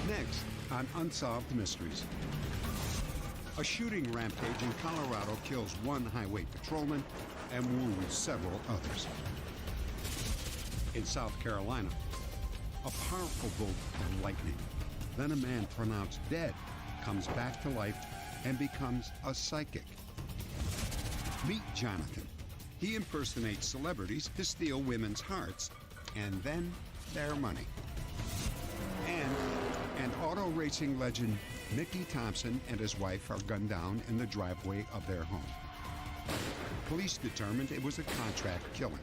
Next on Unsolved Mysteries. A shooting rampage in Colorado kills one highway patrolman and wounds several others. In South Carolina, a powerful bolt of lightning, then a man pronounced dead, comes back to life and becomes a psychic. Meet Jonathan. He impersonates celebrities to steal women's hearts and then their money. And auto racing legend Mickey Thompson and his wife are gunned down in the driveway of their home. Police determined it was a contract killing.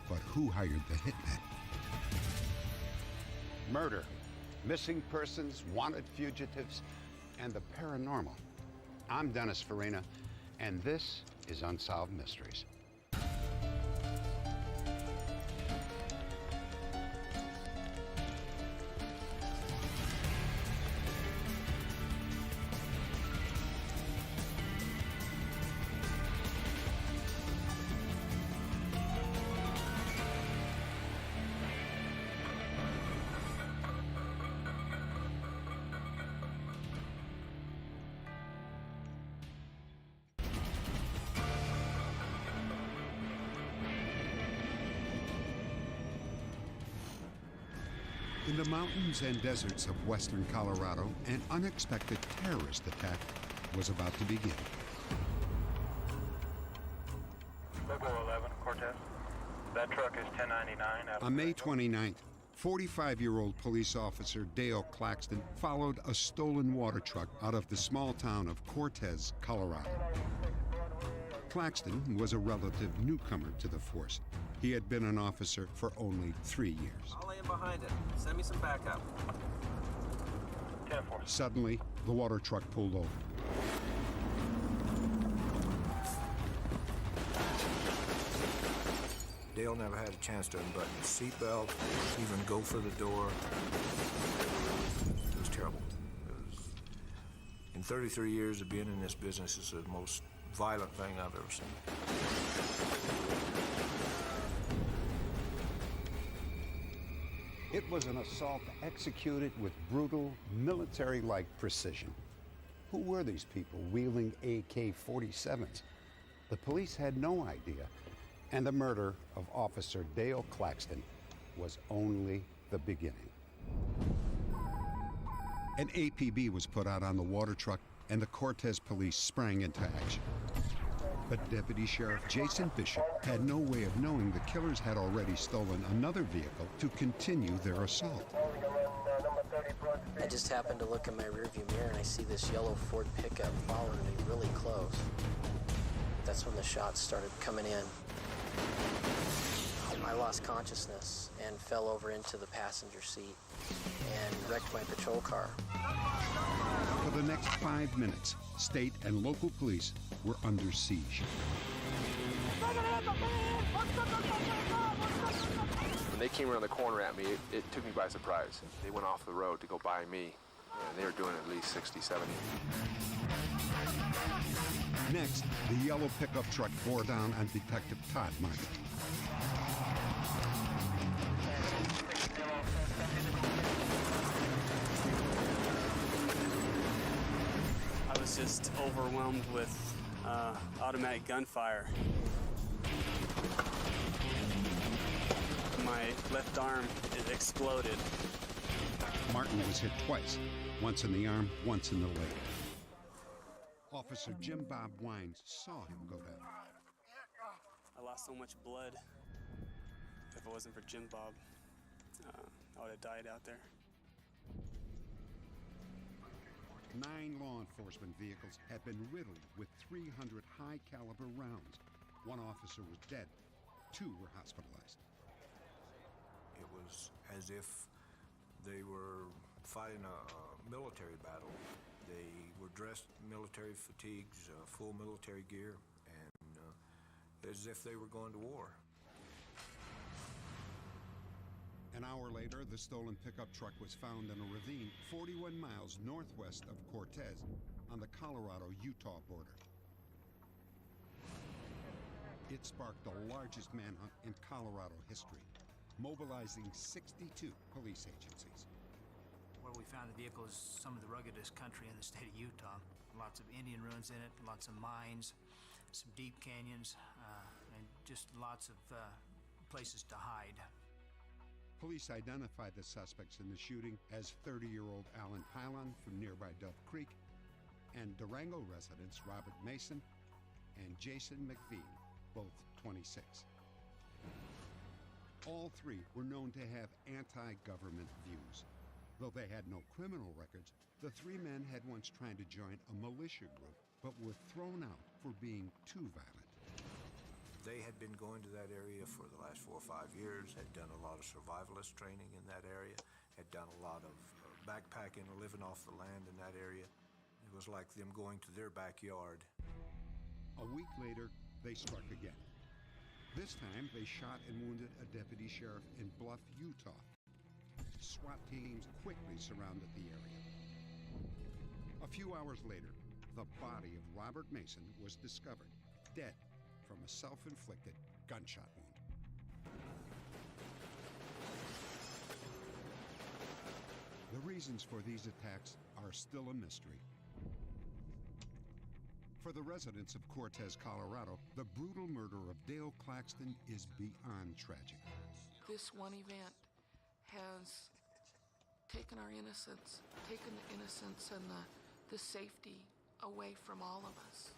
But who hired the hitman? Murder, missing persons, wanted fugitives, and the paranormal. I'm Dennis Farina, and this is Unsolved Mysteries. In the mountains and deserts of western Colorado, an unexpected terrorist attack was about to begin. Logo 11, Cortez. That truck is 1099. On May 29th, 45-year-old police officer Dale Claxton followed a stolen water truck out of the small town of Cortez, Colorado. Claxton was a relative newcomer to the force. He had been an officer for only 3 years. I'll lay in behind it. Send me some backup. 10-4. Suddenly, the water truck pulled over. Dale never had a chance to unbutton his seatbelt, even go for the door. It was terrible. In 33 years of being in this business, it's the most violent thing I've ever seen. It was an assault executed with brutal, military-like precision. Who were these people wielding AK-47s? The police had no idea, and the murder of Officer Dale Claxton was only the beginning. An APB was put out on the water truck, and the Cortez police sprang into action. But Deputy Sheriff Jason Bishop had no way of knowing the killers had already stolen another vehicle to continue their assault. I just happened to look in my rearview mirror and I see this yellow Ford pickup following me really close. That's when the shots started coming in. I lost consciousness and fell over into the passenger seat and wrecked my patrol car. For the next 5 minutes, state and local police were under siege. When they came around the corner at me, it took me by surprise. They went off the road to go by me, and they were doing at least 60, 70. Next, the yellow pickup truck bore down on Detective Todd Martin. I was just overwhelmed with automatic gunfire. My left arm exploded. Martin was hit twice, once in the arm, once in the leg. Officer Jim Bob Wines saw him go down. I lost so much blood. If it wasn't for Jim Bob, I would have died out there. 9 law enforcement vehicles had been riddled with 300 high-caliber rounds. 1 officer was dead. 2 were hospitalized. It was as if they were fighting a military battle. They were dressed in military fatigues, full military gear, and as if they were going to war. An hour later, the stolen pickup truck was found in a ravine 41 miles northwest of Cortez on the Colorado-Utah border. It sparked the largest manhunt in Colorado history, mobilizing 62 police agencies. Where we found the vehicle is some of the ruggedest country in the state of Utah. Lots of Indian ruins in it, lots of mines, some deep canyons, and just lots of places to hide. Police identified the suspects in the shooting as 30-year-old Alan Pylon from nearby Dove Creek and Durango residents Robert Mason and Jason McVean, both 26. All 3 were known to have anti-government views. Though they had no criminal records, the 3 men had once tried to join a militia group, but were thrown out for being too violent. They had been going to that area for the last 4 or 5 years, had done a lot of survivalist training in that area, had done a lot of backpacking or living off the land in that area. It was like them going to their backyard. A week later, they struck again. This time, they shot and wounded a deputy sheriff in Bluff, Utah. SWAT teams quickly surrounded the area. A few hours later, the body of Robert Mason was discovered, dead from a self-inflicted gunshot wound. The reasons for these attacks are still a mystery. For the residents of Cortez, Colorado, the brutal murder of Dale Claxton is beyond tragic. This one event has taken our innocence, taken the innocence and the safety away from all of us.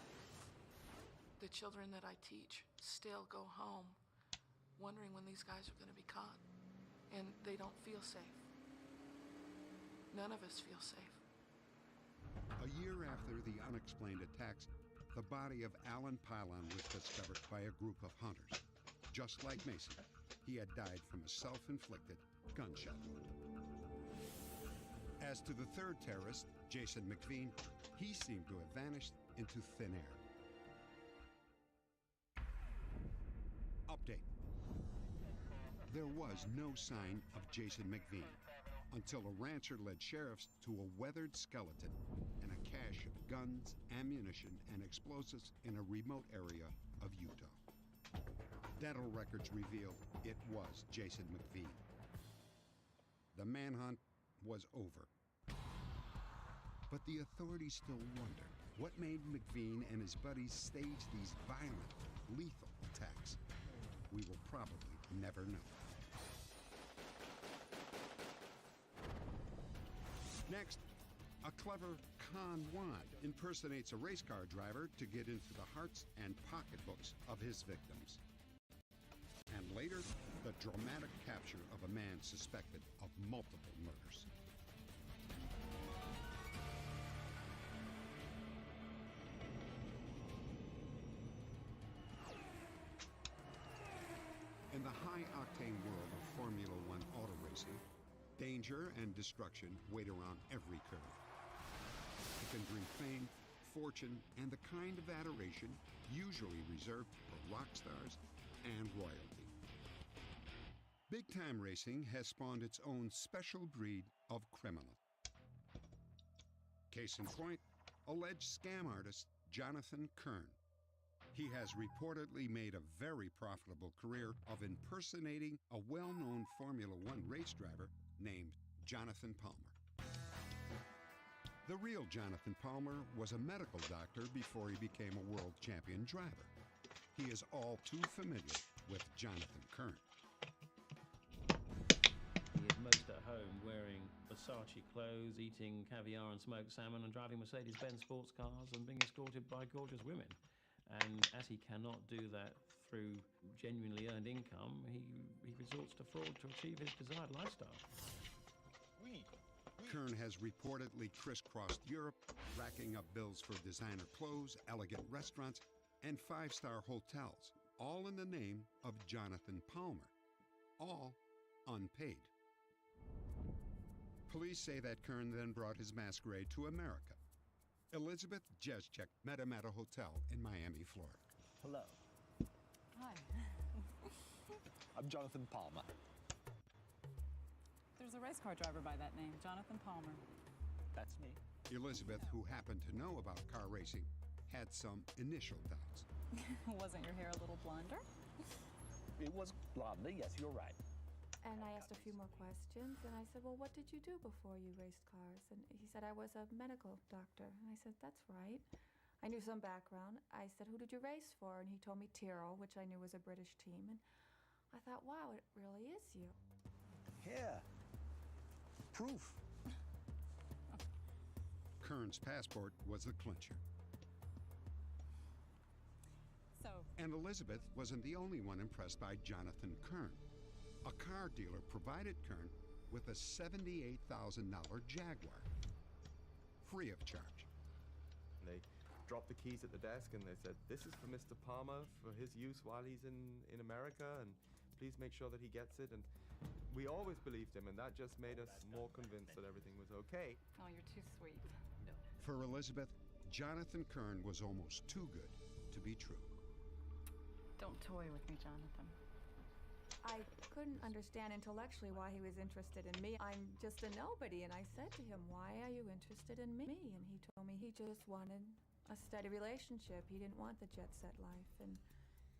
The children that I teach still go home wondering when these guys are going to be caught, and they don't feel safe. None of us feel safe. A year after the unexplained attacks, the body of Alan Pylon was discovered by a group of hunters. Just like Mason, he had died from a self-inflicted gunshot wound. As to the 3rd terrorist, Jason McVean, he seemed to have vanished into thin air. Update. There was no sign of Jason McVean until a rancher led sheriffs to a weathered skeleton and a cache of guns, ammunition, and explosives in a remote area of Utah. Dental records revealed it was Jason McVean. The manhunt was over. But the authorities still wonder what made McVean and his buddies stage these violent, lethal attacks. We will probably never know. Next, A clever con wad impersonates a race car driver to get into the hearts and pocketbooks of his victims. And later, the dramatic capture of a man suspected of multiple murders. In the high-octane world of Formula One auto racing, danger and destruction wait around every curve. It can bring fame, fortune, and the kind of adoration usually reserved for rock stars and royalty. Big-time racing has spawned its own special breed of criminal. Case in point, alleged scam artist Jonathan Kern. He has reportedly made a very profitable career of impersonating a well-known Formula One race driver named Jonathan Palmer. The real Jonathan Palmer was a medical doctor before he became a world champion driver. He is all too familiar with Jonathan Kern. He is most at home wearing Versace clothes, eating caviar and smoked salmon, and driving Mercedes-Benz sports cars and being escorted by gorgeous women. And as he cannot do that through genuinely earned income, he resorts to fraud to achieve his desired lifestyle. Kern has reportedly crisscrossed Europe, racking up bills for designer clothes, elegant restaurants, and five-star hotels, all in the name of Jonathan Palmer, all unpaid. Police say that Kern then brought his masquerade to America. Elizabeth Jeschek met him at a hotel in Miami, Florida. Hello. Hi. I'm Jonathan Palmer. There's a race car driver by that name, Jonathan Palmer. That's me. Elizabeth, who happened to know about car racing, had some initial doubts. Wasn't your hair a little blonder? It was blonde, yes, you're right. And I asked a few more questions, and I said, well, what did you do before you raced cars? And he said, I was a medical doctor. And I said, that's right. I knew some background. I said, who did you race for? And he told me Tyrrell, which I knew was a British team. And I thought, wow, it really is you. Yeah. Proof. Kern's passport was the clincher. So. And Elizabeth wasn't the only one impressed by Jonathan Kern. A car dealer provided Kern with a $78,000 Jaguar, free of charge. They dropped the keys at the desk and they said, this is for Mr. Palmer for his use while he's in America, and please make sure that he gets it. And we always believed him, and that just made us more convinced that everything was okay. Oh, you're too sweet. No. For Elizabeth, Jonathan Kern was almost too good to be true. Don't toy with me, Jonathan. I couldn't understand intellectually why he was interested in me. I'm just a nobody, and I said to him, why are you interested in me? And he told me he just wanted a steady relationship. He didn't want the jet-set life, and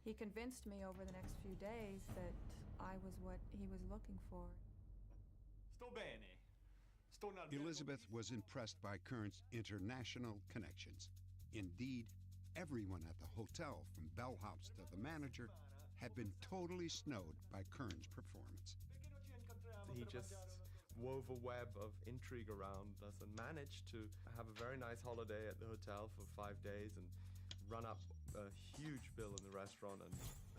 he convinced me over the next few days that I was what he was looking for. Sto bene. Sto nel Elizabeth was impressed by Kern's international connections. Indeed, everyone at the hotel, from bellhops to the manager, had been totally snowed by Kern's performance. He just wove a web of intrigue around us and managed to have a very nice holiday at the hotel for 5 days and run up a huge bill in the restaurant and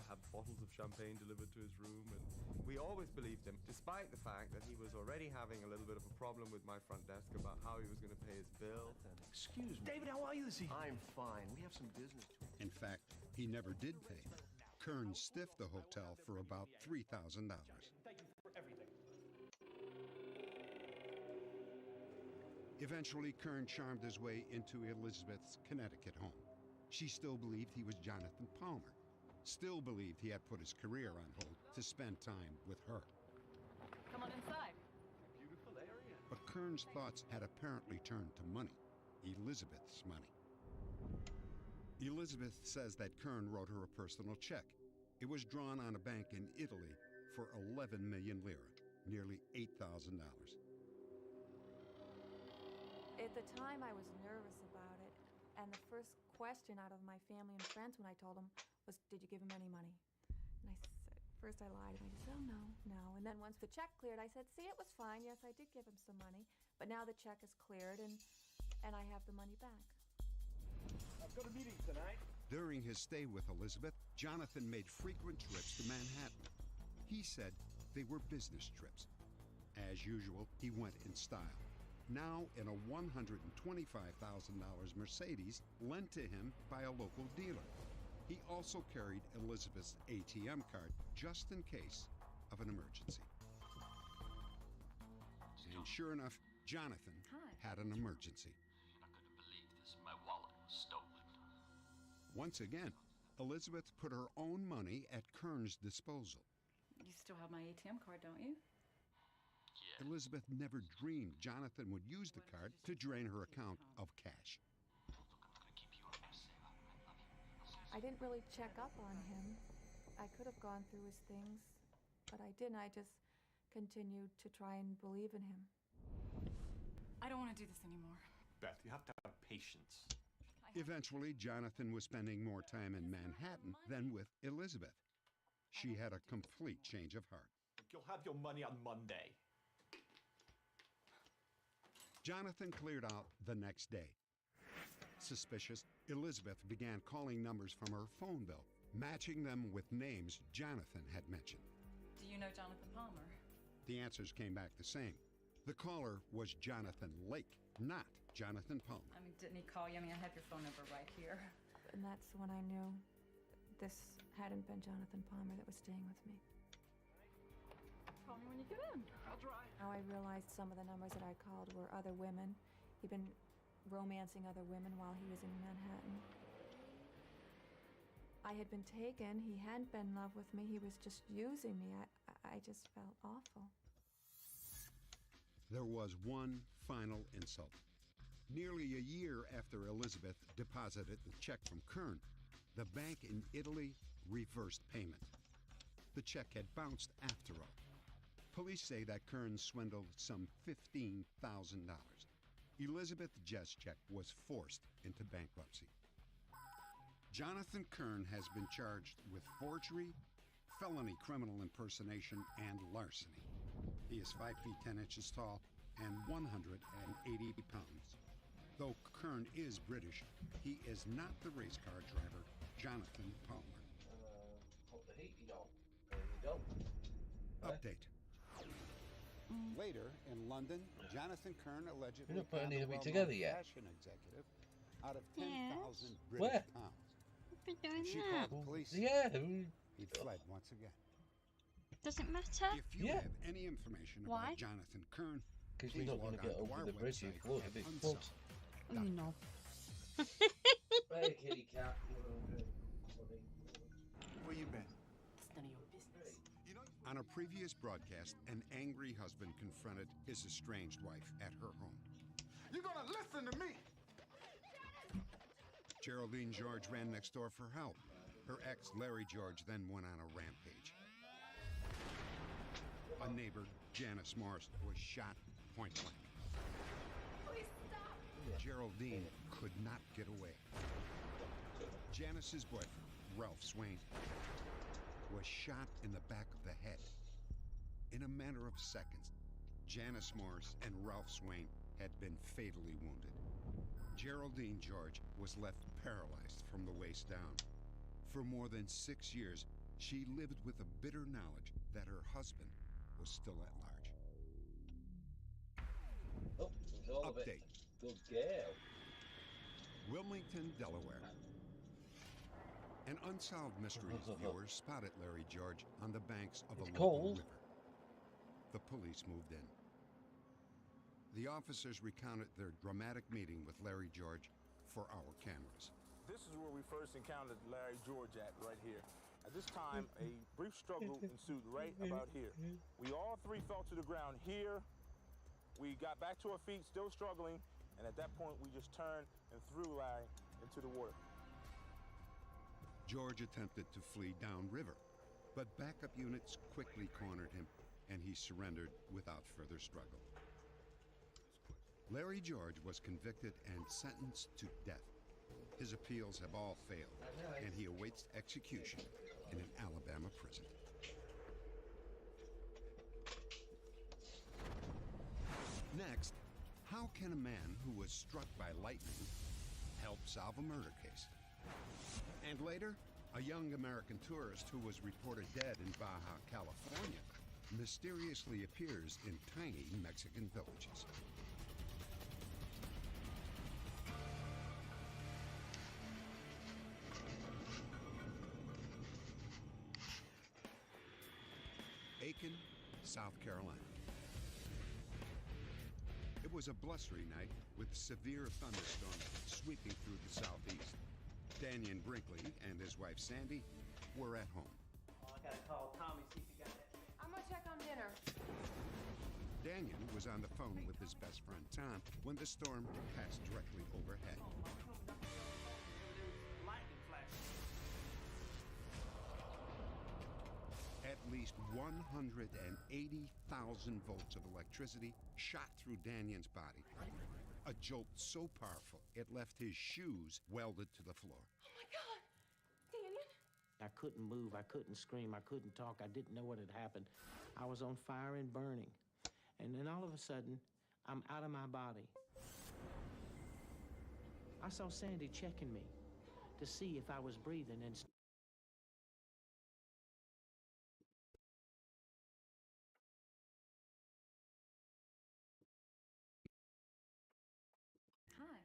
have bottles of champagne delivered to his room. And we always believed him, despite the fact that he was already having a little bit of a problem with my front desk about how he was going to pay his bill. Excuse me. David, how are you this evening? I'm fine. We have some business to do. In fact, he never did pay. Kern stiffed the hotel for about $3,000. Thank you for everything. Eventually, Kern charmed his way into Elizabeth's Connecticut home. She still believed he was Jonathan Palmer, still believed he had put his career on hold to spend time with her. Come on inside. Beautiful area. But Kern's thoughts had apparently turned to money, Elizabeth's money. Elizabeth says that Kern wrote her a personal check. It was drawn on a bank in Italy for 11 million lira, nearly $8,000. At the time, I was nervous about it, and the first question out of my family and friends when I told them was, did you give him any money? And I said, first I lied, and I just said, oh, no. And then once the check cleared, I said, see, it was fine. Yes, I did give him some money. But now the check is cleared and I have the money back. I've got a meeting tonight. During his stay with Elizabeth, Jonathan made frequent trips to Manhattan. He said they were business trips. As usual, he went in style. Now in a $125,000 Mercedes lent to him by a local dealer. He also carried Elizabeth's ATM card just in case of an emergency. And sure enough, Jonathan had an emergency. You're not going to believe this. My wallet was stolen. Once again, Elizabeth put her own money at Kern's disposal. You still have my ATM card, don't you? Yeah. Elizabeth never dreamed Jonathan would use the card to drain her account of cash. Look, I'm going to keep you up, Sarah. I love you. I didn't really check up on him. I could have gone through his things, but I didn't. I just continued to try and believe in him. I don't want to do this anymore. Beth, you have to have patience. Eventually, Jonathan was spending more time in Manhattan than with Elizabeth. She had a complete change of heart. You'll have your money on Monday. Jonathan cleared out the next day. Suspicious, Elizabeth began calling numbers from her phone bill, matching them with names Jonathan had mentioned. Do you know Jonathan Palmer? The answers came back the same. The caller was Jonathan Lake, not Jonathan Palmer. I mean, didn't he call you? I mean, I have your phone number right here. And that's when I knew this hadn't been Jonathan Palmer that was staying with me. Call me when you get in. I'll drive. Now I realized some of the numbers that I called were other women. He'd been romancing other women while he was in Manhattan. I had been taken. He hadn't been in love with me. He was just using me. I just felt awful. There was one final insult. Nearly a year after Elizabeth deposited the check from Kern, the bank in Italy reversed payment. The check had bounced after all. Police say that Kern swindled some $15,000. Elizabeth Jeschek was forced into bankruptcy. Jonathan Kern has been charged with forgery, felony criminal impersonation, and larceny. He is 5 feet 10 inches tall and 180 pounds. Though Kern is British, he is not the race car driver Jonathan Palmer. Put the heating on. There you go. Update. Later, in London, Jonathan Kern allegedly You're not putting conned a anything well-known together yet. fashion executive out of 10,000 Yes. British Where? pounds. Be doing She that. called the police. Yeah. He fled once again. Does it matter? If you have any information Why? about Jonathan Kern, Because please you're not log going to get on to over our the bridge website you float at if it floods. No. Hey, kitty cat. Where you been? It's none of your business. On a previous broadcast, an angry husband confronted his estranged wife at her home. You're gonna listen to me. Geraldine George ran next door for help. Her ex, Larry George, then went on a rampage. A neighbor, Janice Morris, was shot point blank. Please stop. Geraldine could not get away. Janice's boyfriend, Ralph Swain, was shot in the back of the head. In a matter of seconds, Janice Morris and Ralph Swain had been fatally wounded. Geraldine George was left paralyzed from the waist down. For more than 6 years, she lived with a bitter knowledge that her husband was still at large. Oh, there's all of it. Update. Good girl. Wilmington, Delaware. An unsolved mysteries viewer spotted Larry George on the banks of a It's local cold. river. The police moved in. The officers recounted their dramatic meeting with Larry George for our cameras. This is where we first encountered Larry George at, right here. At this time, a brief struggle ensued right about here. We all three fell to the ground here. We got back to our feet, still struggling, and at that point, we just turned and threw Larry into the water. George attempted to flee downriver, but backup units quickly cornered him, and he surrendered without further struggle. Larry George was convicted and sentenced to death. His appeals have all failed, and he awaits execution in an Alabama prison. Next, How can a man who was struck by lightning help solve a murder case? And later, a young American tourist who was reported dead in Baja California mysteriously appears in tiny Mexican villages. Aiken, South Carolina. It was a blustery night with severe thunderstorms sweeping through the southeast. Daniel Brinkley and his wife Sandy were at home. Oh, I gotta call Tommy, see if he got that. I'm gonna check on dinner. Daniel was on the phone with his best friend Tom when the storm passed directly overhead. Lightning flashes. At least 180,000 volts of electricity shot through Daniel's body. A jolt so powerful it left his shoes welded to the floor. Oh my God! Daniel? I couldn't move, I couldn't scream, I couldn't talk, I didn't know what had happened. I was on fire and burning. And then all of a sudden, I'm out of my body. I saw Sandy checking me to see if I was breathing and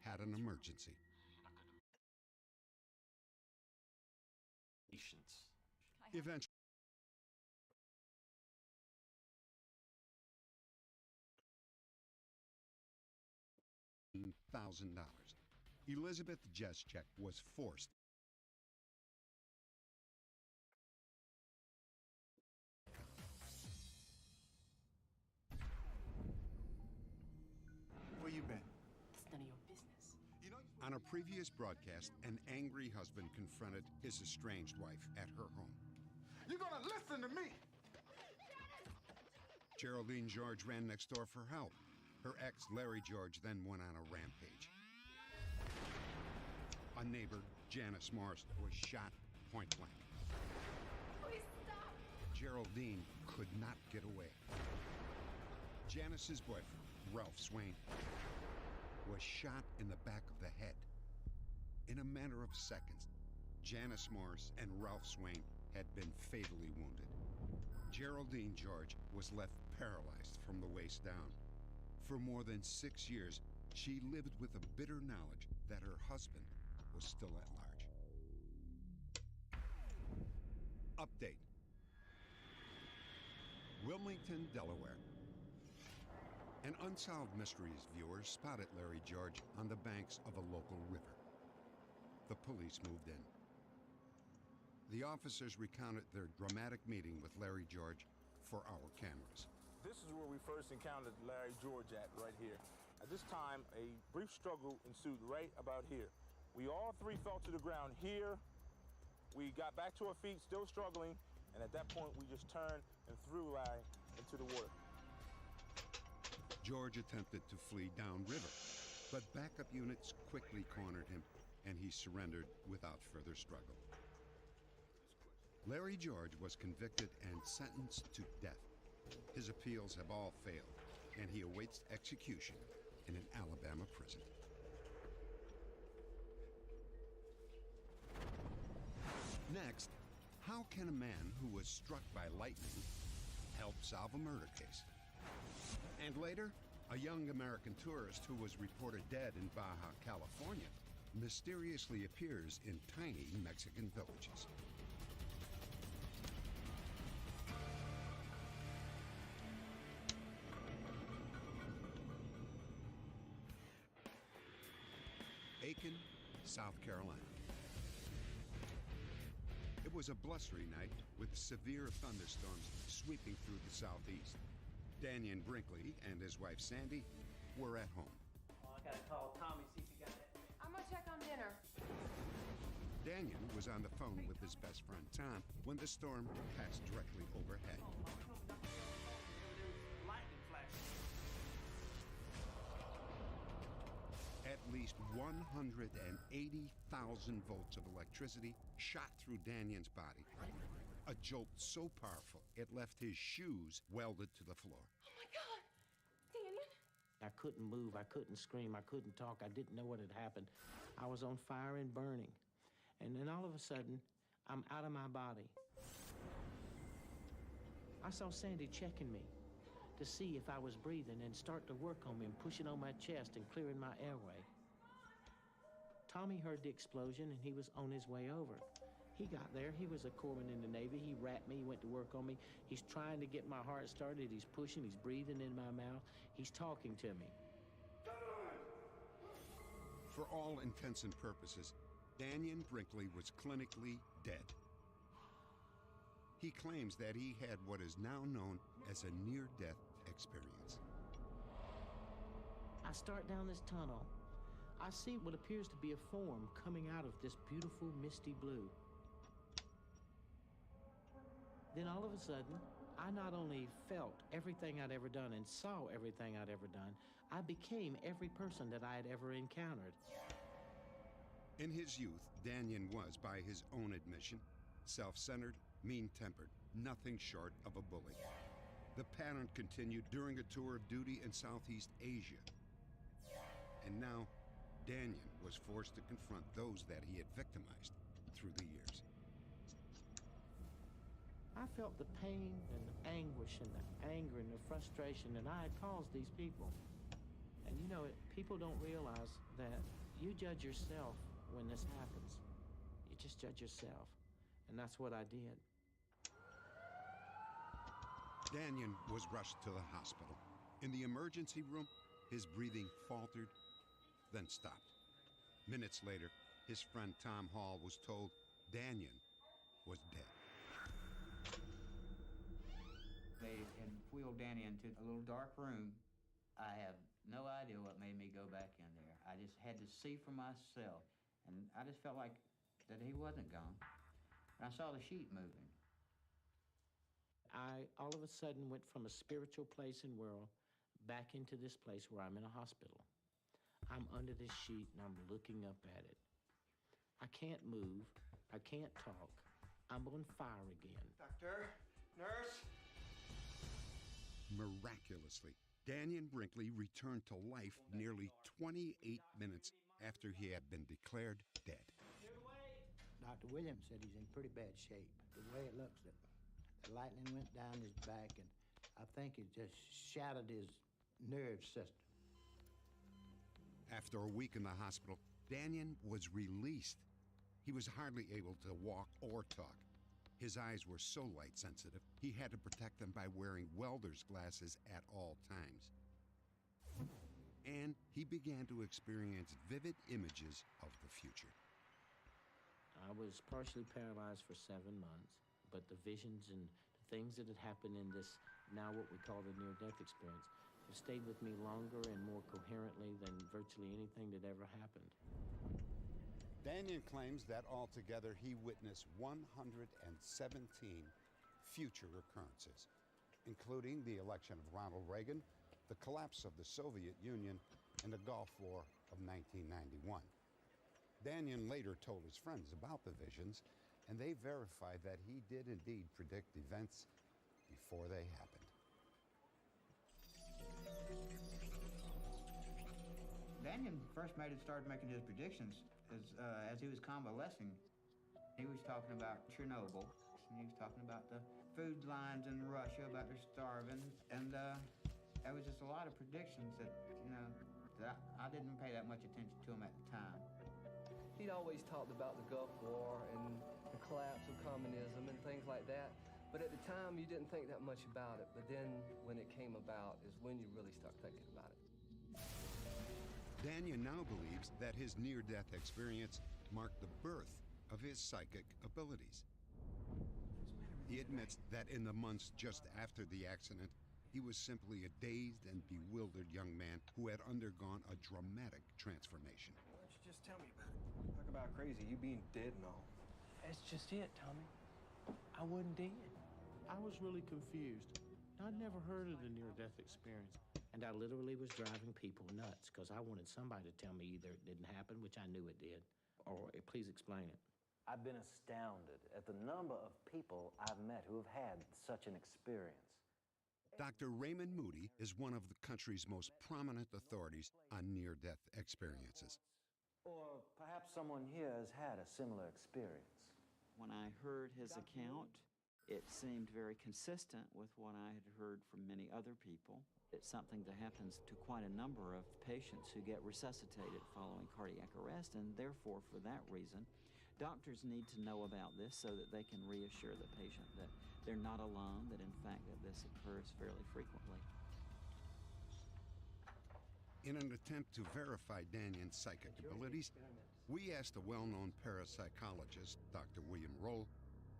had an emergency. Patience. Eventually, $1,000. Elizabeth Jeschek was forced. Where you been? It's none of your business. On a previous broadcast, an angry husband confronted his estranged wife at her home. You're gonna listen to me! Geraldine George ran next door for help. Her ex, Larry George, then went on a rampage. A neighbor, Janice Morris, was shot point blank. Please stop! Geraldine could not get away. Janice's boyfriend, Ralph Swain, was shot in the back of the head. In a matter of seconds, Janice Morris and Ralph Swain had been fatally wounded. Geraldine George was left paralyzed from the waist down. For more than 6 years, she lived with a bitter knowledge that her husband was still at large. Update. Wilmington, Delaware. An Unsolved Mysteries viewer spotted Larry George on the banks of a local river. The police moved in. The officers recounted their dramatic meeting with Larry George for our cameras. This is where we first encountered Larry George right here. At this time, a brief struggle ensued right about here. We all three fell to the ground here. We got back to our feet, still struggling, and at that point, we just turned and threw Larry into the water. George attempted to flee downriver, but backup units quickly cornered him, and he surrendered without further struggle. Larry George was convicted and sentenced to death. His appeals have all failed, and he awaits execution in an Alabama prison. Next, how can a man who was struck by lightning help solve a murder case? And later, a young American tourist who was reported dead in Baja California mysteriously appears in tiny Mexican villages. Aiken, South Carolina. It was a blustery night with severe thunderstorms sweeping through the southeast. Daniel Brinkley and his wife Sandy were at home. Oh, I gotta call Tommy, see if he got that. I'm gonna check on dinner. Daniel was on the phone with his best friend Tom when the storm passed directly overhead. Lightning flashes. At least 180,000 volts of electricity shot through Daniel's body. A jolt so powerful it left his shoes welded to the floor. Oh my God! Daniel? I couldn't move, I couldn't scream, I couldn't talk, I didn't know what had happened. I was on fire and burning. And then all of a sudden, I'm out of my body. I saw Sandy checking me to see if I was breathing and start to work on me and pushing on my chest and clearing my airway. Tommy heard the explosion and he was on his way over. He got there, he was a corpsman in the Navy, he wrapped me, he went to work on me. He's trying to get my heart started, he's pushing, he's breathing in my mouth, he's talking to me. For all intents and purposes, Dannion Brinkley was clinically dead. He claims that he had what is now known as a near-death experience. I start down this tunnel. I see what appears to be a form coming out of this beautiful misty blue. Then all of a sudden, I not only felt everything I'd ever done and saw everything I'd ever done, I became every person that I had ever encountered. In his youth, Dannion was, by his own admission, self-centered, mean-tempered, nothing short of a bully. The pattern continued during a tour of duty in Southeast Asia. And now, Dannion was forced to confront those that he had victimized through the years. I felt the pain and the anguish and the anger and the frustration that I had caused these people. And you know, people don't realize that you judge yourself when this happens. You just judge yourself. And that's what I did. Dannion was rushed to the hospital. In the emergency room, his breathing faltered, then stopped. Minutes later, his friend Tom Hall was told Dannion was dead. They had wheeled Danny into a little dark room. I have no idea what made me go back in there. I just had to see for myself. And I just felt like that he wasn't gone. And I saw the sheet moving. I all of a sudden went from a spiritual place and world back into this place where I'm in a hospital. I'm under this sheet and I'm looking up at it. I can't move. I can't talk. I'm on fire again. Doctor, nurse. Miraculously, Dannion Brinkley returned to life nearly 28 minutes after he had been declared dead. Dr. Williams said he's in pretty bad shape. The way it looks, the lightning went down his back, and I think it just shattered his nerve system. After a week in the hospital, Dannion was released. He was hardly able to walk or talk. His eyes were so light sensitive, he had to protect them by wearing welder's glasses at all times. And he began to experience vivid images of the future. I was partially paralyzed for 7 months, but the visions and the things that had happened in this, now what we call the near-death experience, have stayed with me longer and more coherently than virtually anything that ever happened. Dannion claims that altogether he witnessed 117 future occurrences, including the election of Ronald Reagan, the collapse of the Soviet Union, and the Gulf War of 1991. Dannion later told his friends about the visions, and they verified that he did indeed predict events before they happened. Dannion first started making his predictions as he was convalescing. He was talking about Chernobyl, and he was talking about the food lines in Russia, about they're starving, and there was just a lot of predictions that, that I didn't pay that much attention to him at the time. He'd always talked about the Gulf War and the collapse of communism and things like that, but at the time you didn't think that much about it, but then when it came about is when you really start thinking about it. Dannion now believes that his near-death experience marked the birth of his psychic abilities. He admits that in the months just after the accident, he was simply a dazed and bewildered young man who had undergone a dramatic transformation. Why don't you just tell me about it? Talk about crazy, you being dead and all. That's just it, Tommy. I wasn't dead. I was really confused. I'd never heard of the near-death experience. And I literally was driving people nuts because I wanted somebody to tell me either it didn't happen, which I knew it did, or please explain it. I've been astounded at the number of people I've met who have had such an experience. Dr. Raymond Moody is one of the country's most prominent authorities on near-death experiences. Or perhaps someone here has had a similar experience. When I heard his account, it seemed very consistent with what I had heard from many other people. It's something that happens to quite a number of patients who get resuscitated following cardiac arrest, and therefore, for that reason, doctors need to know about this so that they can reassure the patient that they're not alone, that in fact that this occurs fairly frequently. In an attempt to verify Danyan's psychic abilities, we asked a well-known parapsychologist, Dr. William Roll,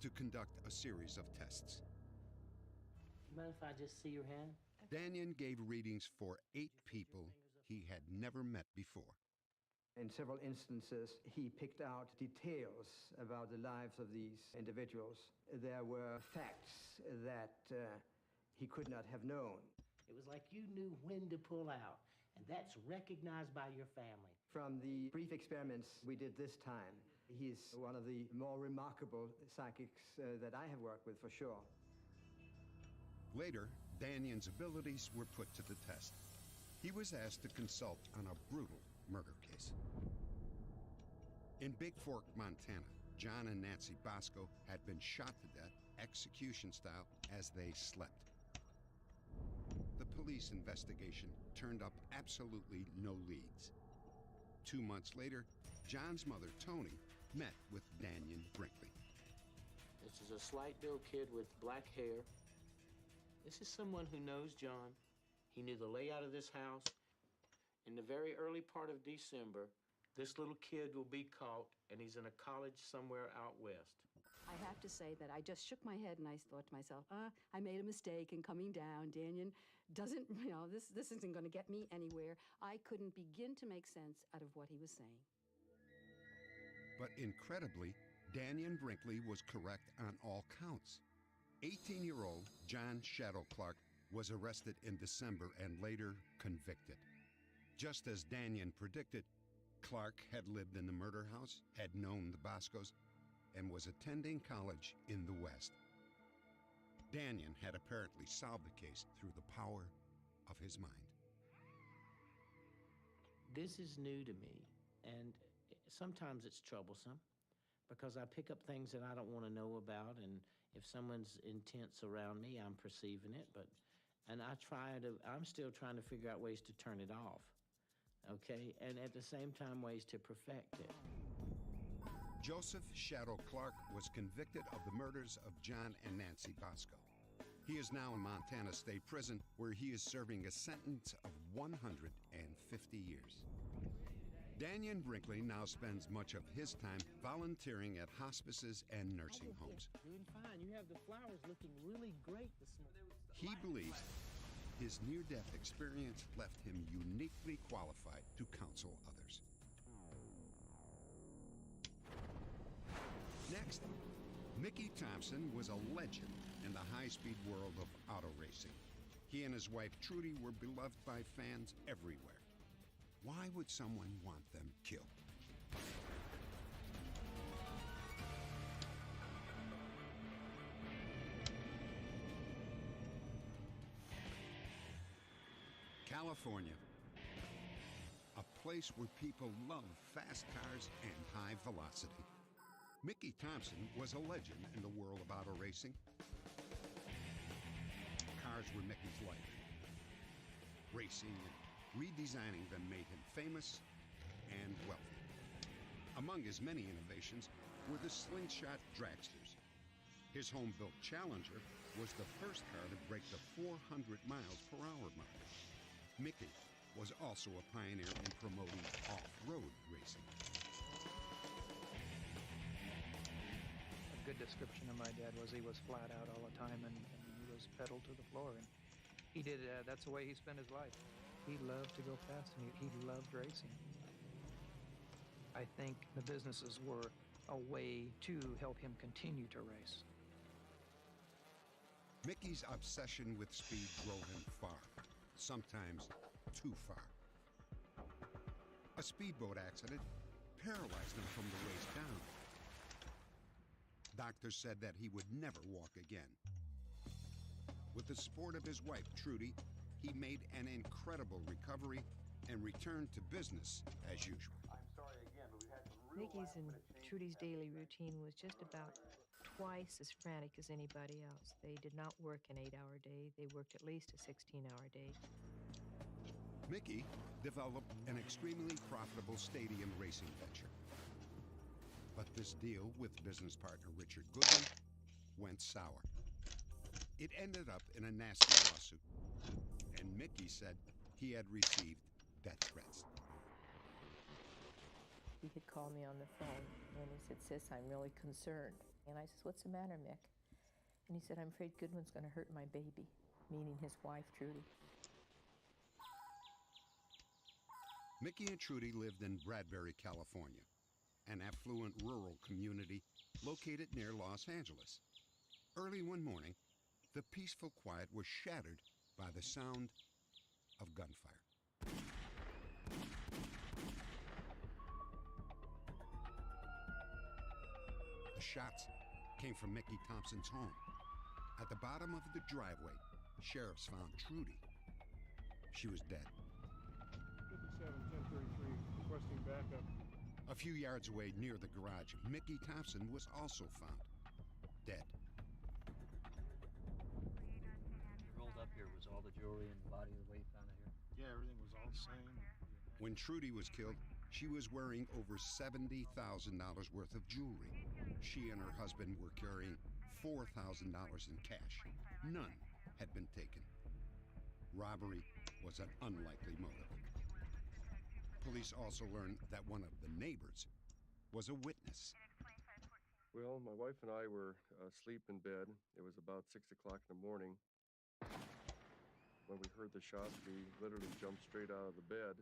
to conduct a series of tests. Mind if I just see your hand? Danyan gave readings for 8 people he had never met before. In several instances, he picked out details about the lives of these individuals. There were facts that he could not have known. It was like you knew when to pull out, and that's recognized by your family. From the brief experiments we did this time, he's one of the more remarkable psychics that I have worked with, for sure. Later, Danyan's abilities were put to the test. He was asked to consult on a brutal murder case. In Big Fork, Montana, John and Nancy Bosco had been shot to death, execution style, as they slept. The police investigation turned up absolutely no leads. 2 months later, John's mother, Tony, met with Danyan Brinkley. This is a slight-built kid with black hair. This is someone who knows John. He knew the layout of this house. In the very early part of December, this little kid will be caught, and he's in a college somewhere out west. I have to say that I just shook my head and I thought to myself, I made a mistake in coming down. Danyan doesn't, this isn't going to get me anywhere. I couldn't begin to make sense out of what he was saying. But incredibly, Danyan Brinkley was correct on all counts. 18-year-old John Shadow Clark was arrested in December and later convicted. Just as Danyan predicted, Clark had lived in the murder house, had known the Boscos, and was attending college in the West. Danyan had apparently solved the case through the power of his mind. This is new to me, and sometimes it's troublesome because I pick up things that I don't want to know about, and if someone's intense around me, I'm perceiving it, and I'm still trying to figure out ways to turn it off. Okay, and at the same time, ways to perfect it. Joseph Shadow Clark was convicted of the murders of John and Nancy Bosco. He is now in Montana State Prison, where he is serving a sentence of 150 years. Danyan Brinkley now spends much of his time volunteering at hospices and nursing homes. Doing fine. You have the flowers looking really great this morning. He believes his near-death experience left him uniquely qualified to counsel others. Next, Mickey Thompson was a legend in the high-speed world of auto racing. He and his wife Trudy were beloved by fans everywhere. Why would someone want them killed? California, a place where people love fast cars and high velocity. Mickey Thompson was a legend in the world of auto racing. Cars were Mickey's life. Racing and redesigning them made him famous and wealthy. Among his many innovations were the Slingshot Dragsters. His home-built Challenger was the first car to break the 400 miles per hour mark. Mickey was also a pioneer in promoting off-road racing. A good description of my dad was he was flat out all the time and he was pedal to the floor. And he did, that's the way he spent his life. He loved to go fast and he loved racing. I think the businesses were a way to help him continue to race. Mickey's obsession with speed drove him far, sometimes too far. A speedboat accident paralyzed him from the waist down. Doctors said that he would never walk again. With the support of his wife, Trudy, he made an incredible recovery and returned to business as usual. I'm sorry again, but we've had some real Mickey's and Trudy's daily routine was just about twice as frantic as anybody else. They did not work an 8-hour day. They worked at least a 16-hour day. Mickey developed an extremely profitable stadium racing venture. But this deal with business partner Richard Goodwin went sour. It ended up in a nasty lawsuit, and Mickey said he had received death threats. He had called me on the phone, and he said, "Sis, I'm really concerned." And I said, "What's the matter, Mick?" And he said, "I'm afraid Goodwin's going to hurt my baby," meaning his wife, Trudy. Mickey and Trudy lived in Bradbury, California, an affluent rural community located near Los Angeles. Early one morning, the peaceful quiet was shattered by the sound of gunfire. The shots came from Mickey Thompson's home. At the bottom of the driveway, sheriffs found Trudy. She was dead. 57-1033, requesting backup. A few yards away near the garage, Mickey Thompson was also found, dead. Rolled up here was all the jewelry and the body of the way you found it here? Yeah, everything was all the same. When Trudy was killed, she was wearing over $70,000 worth of jewelry. She and her husband were carrying $4,000 in cash. None had been taken. Robbery was an unlikely motive. Police also learned that one of the neighbors was a witness. Well, my wife and I were asleep in bed. It was about 6 o'clock in the morning. When we heard the shots, we literally jumped straight out of the bed,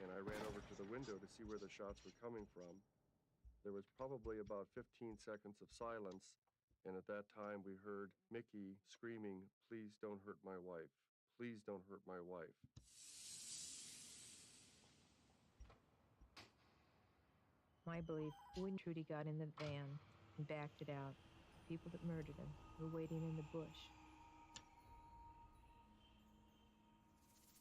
and I ran over to the window to see where the shots were coming from. There was probably about 15 seconds of silence, and at that time we heard Mickey screaming, "Please don't hurt my wife. Please don't hurt my wife." My belief, when Trudy got in the van and backed it out, the people that murdered him were waiting in the bush.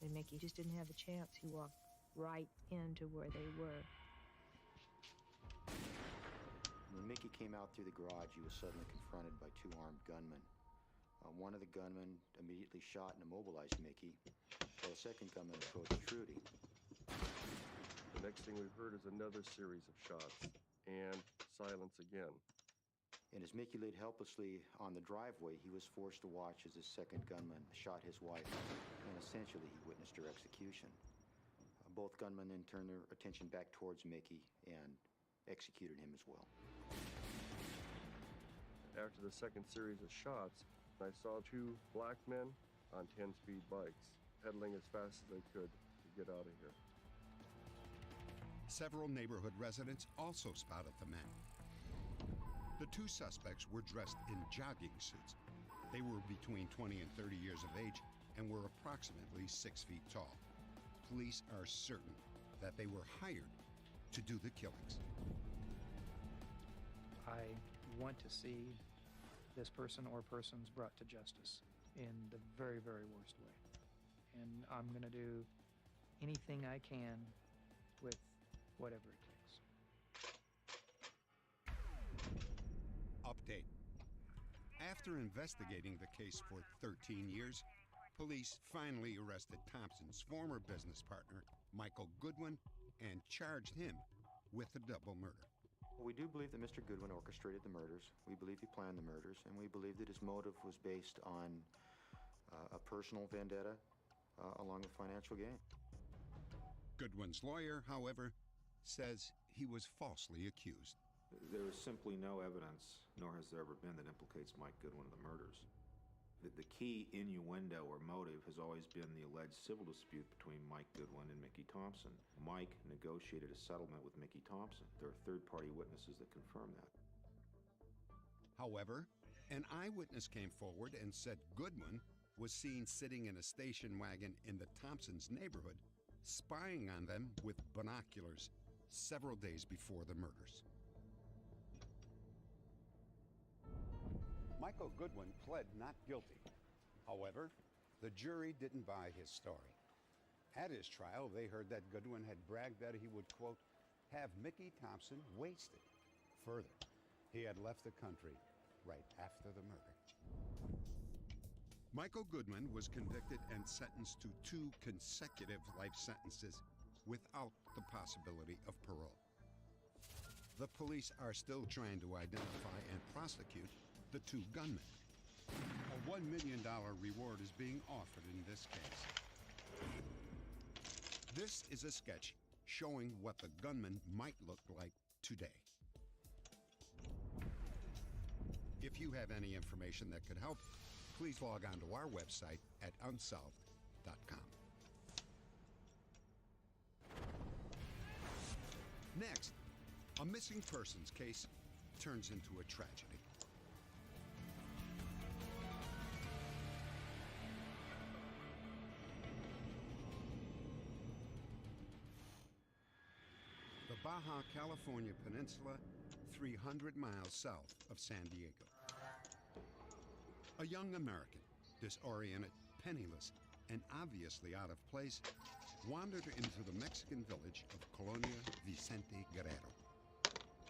And Mickey just didn't have a chance. He walked right into where they were. When Mickey came out through the garage, he was suddenly confronted by two armed gunmen. One of the gunmen immediately shot and immobilized Mickey, while the second gunman approached Trudy. The next thing we heard is another series of shots, and silence again. And as Mickey laid helplessly on the driveway, he was forced to watch as his second gunman shot his wife, and essentially he witnessed her execution. Both gunmen then turned their attention back towards Mickey and executed him as well. After the second series of shots, I saw two black men on 10-speed bikes, pedaling as fast as they could to get out of here. Several neighborhood residents also spotted the men. The two suspects were dressed in jogging suits. They were between 20 and 30 years of age and were approximately 6 feet tall. Police are certain that they were hired to do the killings. I want to see this person or persons brought to justice in the very, very worst way. And I'm going to do anything I can with whatever it takes. Update. After investigating the case for 13 years, police finally arrested Thompson's former business partner, Michael Goodwin, and charged him with a double murder. We do believe that Mr. Goodwin orchestrated the murders. We believe he planned the murders, and we believe that his motive was based on a personal vendetta along with financial gain. Goodwin's lawyer, however, says he was falsely accused. There is simply no evidence, nor has there ever been, that implicates Mike Goodwin in the murders. The key innuendo or motive has always been the alleged civil dispute between Mike Goodwin and Mickey Thompson. Mike negotiated a settlement with Mickey Thompson. There are third-party witnesses that confirm that. However, an eyewitness came forward and said Goodwin was seen sitting in a station wagon in the Thompsons' neighborhood, spying on them with binoculars several days before the murders. Michael Goodwin pled not guilty. However, the jury didn't buy his story. At his trial, they heard that Goodwin had bragged that he would, quote, have Mickey Thompson wasted. Further, he had left the country right after the murder. Michael Goodwin was convicted and sentenced to 2 consecutive life sentences without the possibility of parole. The police are still trying to identify and prosecute the 2 gunmen. A $1 million reward is being offered in this case. This is a sketch showing what the gunman might look like today. If you have any information that could help, please log on to our website at unsolved.com. Next, a missing persons case turns into a tragedy. The Baja California Peninsula, 300 miles south of San Diego. A young American, disoriented, penniless, and obviously out of place, wandered into the Mexican village of Colonia Vicente Guerrero.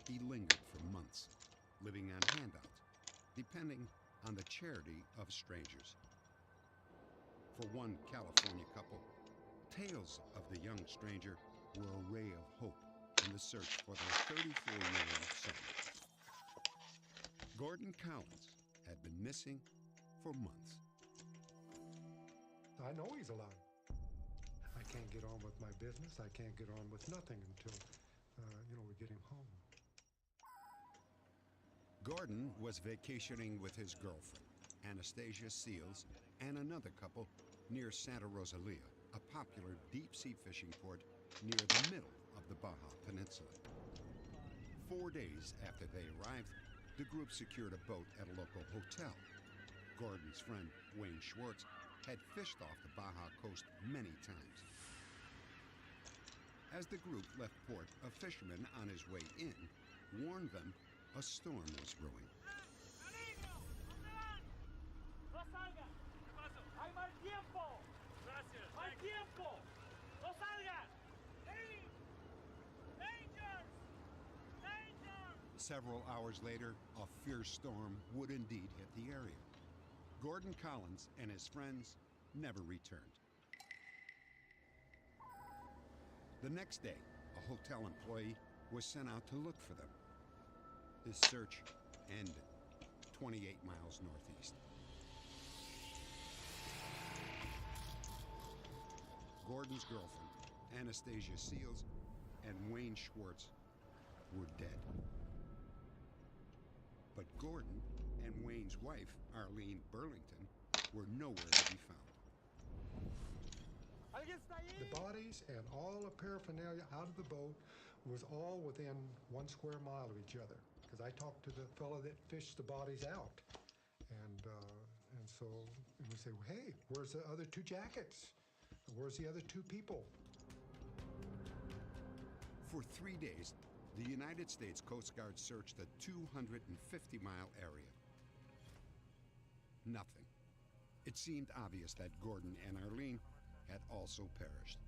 He lingered for months, living on handouts, depending on the charity of strangers. For one California couple, tales of the young stranger were a ray of hope in the search for their 34-year-old son. Gordon Collins had been missing for months. I know he's alive. I can't get on with my business. I can't get on with nothing until, we get him home. Gordon was vacationing with his girlfriend, Anastasia Seals, and another couple near Santa Rosalia, a popular deep-sea fishing port near the middle of the Baja Peninsula. 4 days after they arrived, the group secured a boat at a local hotel. Gordon's friend, Wayne Schwartz, had fished off the Baja coast many times. As the group left port, a fisherman on his way in warned them a storm was brewing. ¡No salgan! ¿Qué pasó? ¡Hay mal tiempo! Gracias. ¡Mal tiempo! ¡No salgan! ¡Danger! ¡Danger! Several hours later, a fierce storm would indeed hit the area. Gordon Collins and his friends never returned. The next day, a hotel employee was sent out to look for them. His search ended 28 miles northeast. Gordon's girlfriend, Anastasia Seals, and Wayne Schwartz were dead. But Gordon and Wayne's wife, Arlene Burlington, were nowhere to be found. The bodies and all the paraphernalia out of the boat was all within 1 square mile of each other. Because I talked to the fellow that fished the bodies out. And so we say, well, hey, where's the other 2 jackets? Where's the other 2 people? For 3 days, the United States Coast Guard searched the 250-mile area. Nothing. It seemed obvious that Gordon and Arlene had also perished.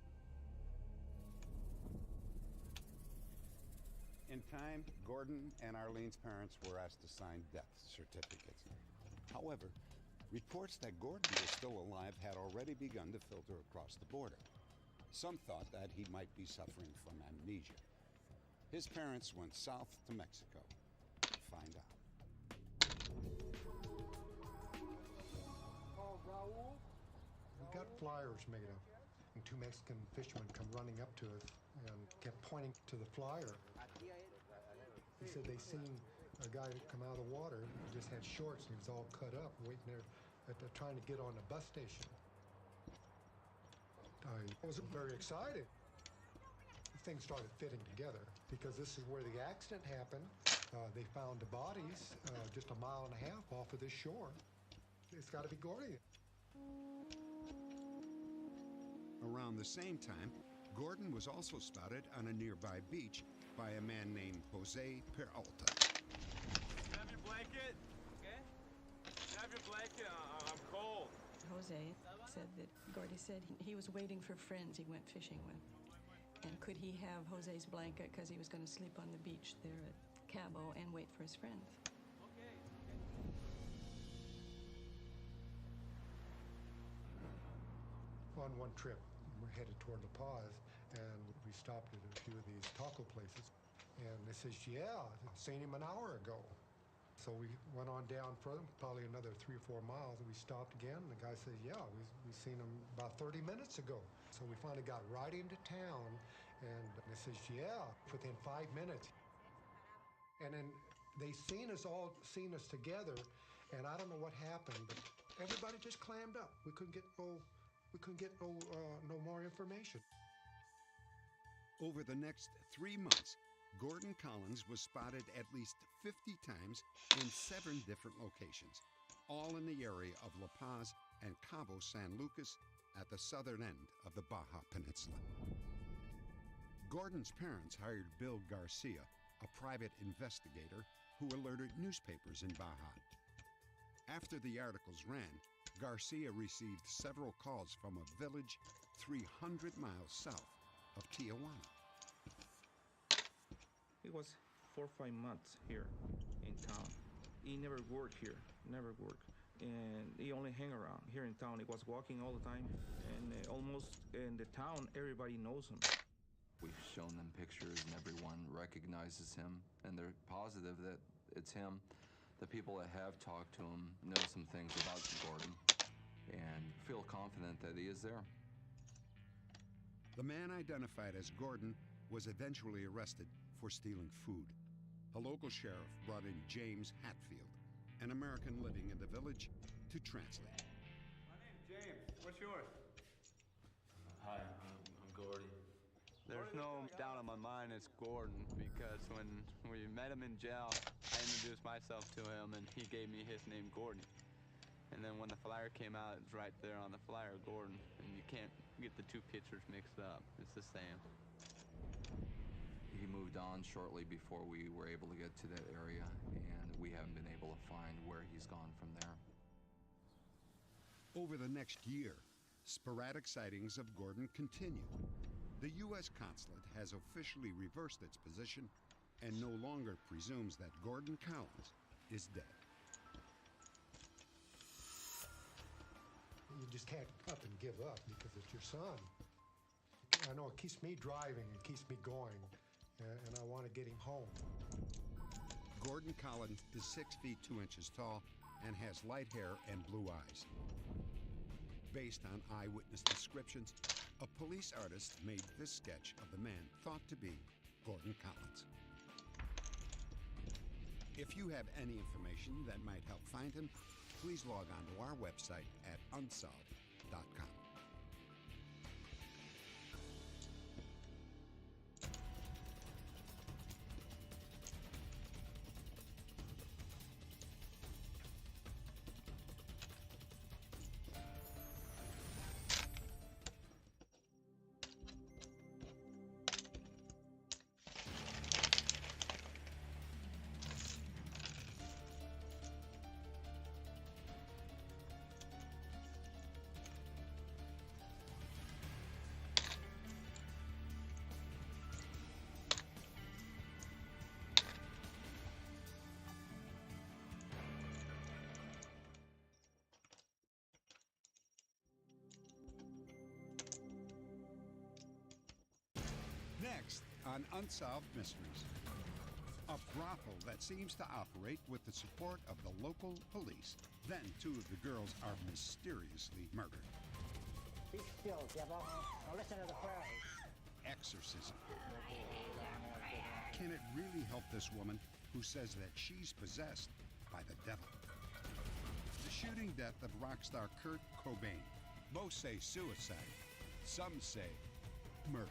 In time, Gordon and Arlene's parents were asked to sign death certificates. However, reports that Gordon was still alive had already begun to filter across the border. Some thought that he might be suffering from amnesia. His parents went south to Mexico to find out. We got flyers made up, and 2 Mexican fishermen come running up to us and kept pointing to the flyer. He said they seen a guy come out of the water, he just had shorts and he was all cut up, waiting there, trying to get on a bus station. I wasn't very excited. Things started fitting together because this is where the accident happened. They found the bodies just a mile and a half off of this shore. It's got to be Gordon. Around the same time, Gordon was also spotted on a nearby beach by a man named Jose Peralta. Have your blanket? Okay. Have your blanket. I'm cold. Jose said that Gordy said he was waiting for friends he went fishing with. And could he have Jose's blanket because he was going to sleep on the beach there at Cabo and wait for his friends? On one trip, we're headed toward La Paz, and we stopped at a few of these taco places. And they says, yeah, I've seen him an hour ago. So we went on down further, probably another 3 or 4 miles, and we stopped again. And the guy says, yeah, we seen him about 30 minutes ago. So we finally got right into town, and they says, yeah, within 5 minutes. And then they seen us together, and I don't know what happened, but everybody just clammed up. We couldn't get no more information. Over the next 3 months, Gordon Collins was spotted at least 50 times in 7 different locations, all in the area of La Paz and Cabo San Lucas at the southern end of the Baja Peninsula. Gordon's parents hired Bill Garcia, a private investigator who alerted newspapers in Baja. After the articles ran, Garcia received several calls from a village 300 miles south of Tijuana. He was 4 or 5 months here in town. He never worked here, never worked. And he only hang around here in town. He was walking all the time, and almost in the town, everybody knows him. We've shown them pictures, and everyone recognizes him, and they're positive that it's him. The people that have talked to him know some things about Gordon and feel confident that he is there. The man identified as Gordon was eventually arrested for stealing food. A local sheriff brought in James Hatfield, an American living in the village, to translate. My name's James. What's yours? Hi, I'm Gordy. There's no doubt in my mind it's Gordon, because when we met him in jail, I introduced myself to him and he gave me his name, Gordon. And then when the flyer came out, it's right there on the flyer, Gordon. And you can't get the 2 pictures mixed up. It's the same. He moved on shortly before we were able to get to that area, and we haven't been able to find where he's gone from there. Over the next year, sporadic sightings of Gordon continued. The U.S. consulate has officially reversed its position and no longer presumes that Gordon Collins is dead. You just can't up and give up because it's your son. I know it keeps me driving, it keeps me going, and I want to get him home. Gordon Collins is 6 feet 2 inches tall and has light hair and blue eyes. Based on eyewitness descriptions, a police artist made this sketch of the man thought to be Gordon Collins. If you have any information that might help find him, please log on to our website at unsolved.com. Next on Unsolved Mysteries, a brothel that seems to operate with the support of the local police. Then 2 of the girls are mysteriously murdered. Be still, devil. Now listen to the prayers. Exorcism. Can it really help this woman who says that she's possessed by the devil? The shooting death of rock star Kurt Cobain. Both say suicide. Some say murder.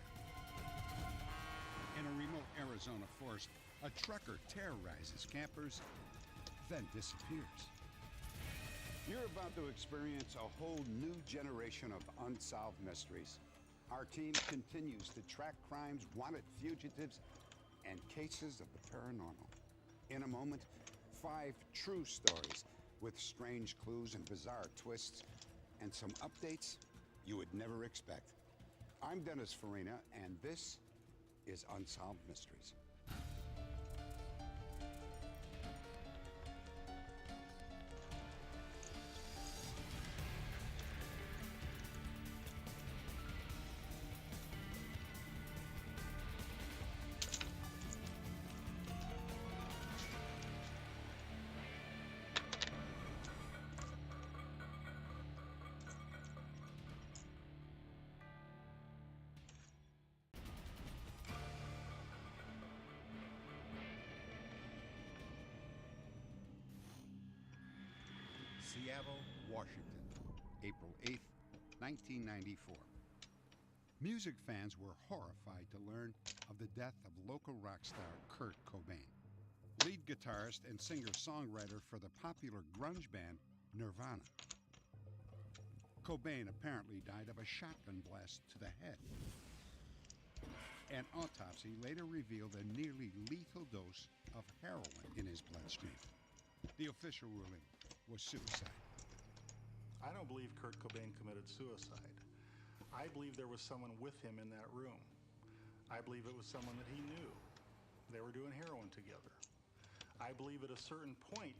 In a remote Arizona forest, a trucker terrorizes campers, then disappears. You're about to experience a whole new generation of unsolved mysteries. Our team continues to track crimes, wanted fugitives, and cases of the paranormal. In a moment, 5 true stories with strange clues and bizarre twists, and some updates you would never expect. I'm Dennis Farina, and this is Unsolved Mysteries. Seattle, Washington, April 8th, 1994. Music fans were horrified to learn of the death of local rock star Kurt Cobain, lead guitarist and singer-songwriter for the popular grunge band Nirvana. Cobain apparently died of a shotgun blast to the head. An autopsy later revealed a nearly lethal dose of heroin in his bloodstream. The official ruling was suicide. I don't believe Kurt Cobain committed suicide. I believe there was someone with him in that room. I believe it was someone that he knew. They were doing heroin together. I believe at a certain point,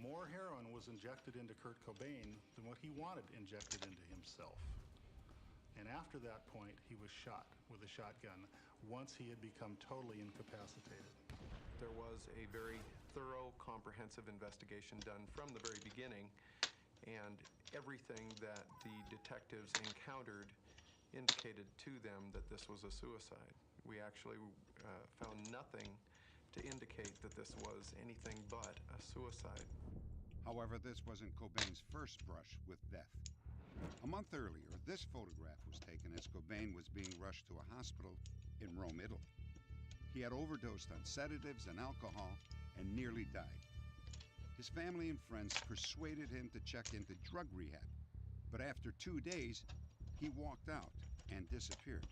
more heroin was injected into Kurt Cobain than what he wanted injected into himself. And after that point, he was shot with a shotgun once he had become totally incapacitated. There was a very thorough, comprehensive investigation done from the very beginning, and everything that the detectives encountered indicated to them that this was a suicide. We actually found nothing to indicate that this was anything but a suicide. However, this wasn't Cobain's first brush with death. A month earlier, this photograph was taken as Cobain was being rushed to a hospital in Rome, Italy. He had overdosed on sedatives and alcohol and nearly died. His family and friends persuaded him to check into drug rehab, but after 2 days, he walked out and disappeared.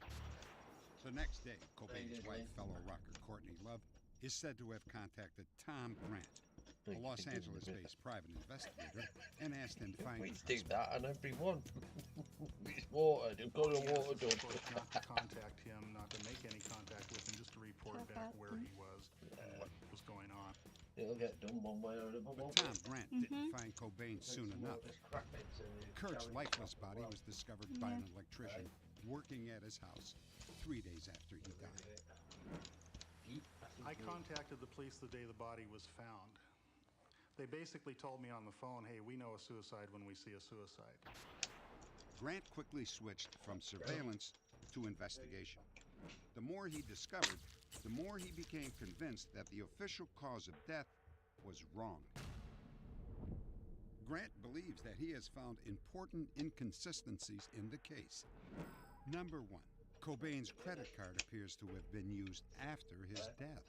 The next day, Cobain's wife, fellow rocker Courtney Love, is said to have contacted Tom Grant, a Los Angeles-based private investigator, and asked him to find We her do husband. that on everyone. It's water. You've got a water Of dump. course, not to contact him, not to make any contact with him, just to report back where he was and what was going on. It'll get done one way or another. But Tom Grant didn't find Cobain soon enough. Kurt's lifeless body was discovered by an electrician working at his house 3 days after he died. I contacted the police the day the body was found. They basically told me on the phone, hey, we know a suicide when we see a suicide. Grant quickly switched from surveillance to investigation. The more he discovered, the more he became convinced that the official cause of death was wrong. Grant believes that he has found important inconsistencies in the case. Number one, Cobain's credit card appears to have been used after his death.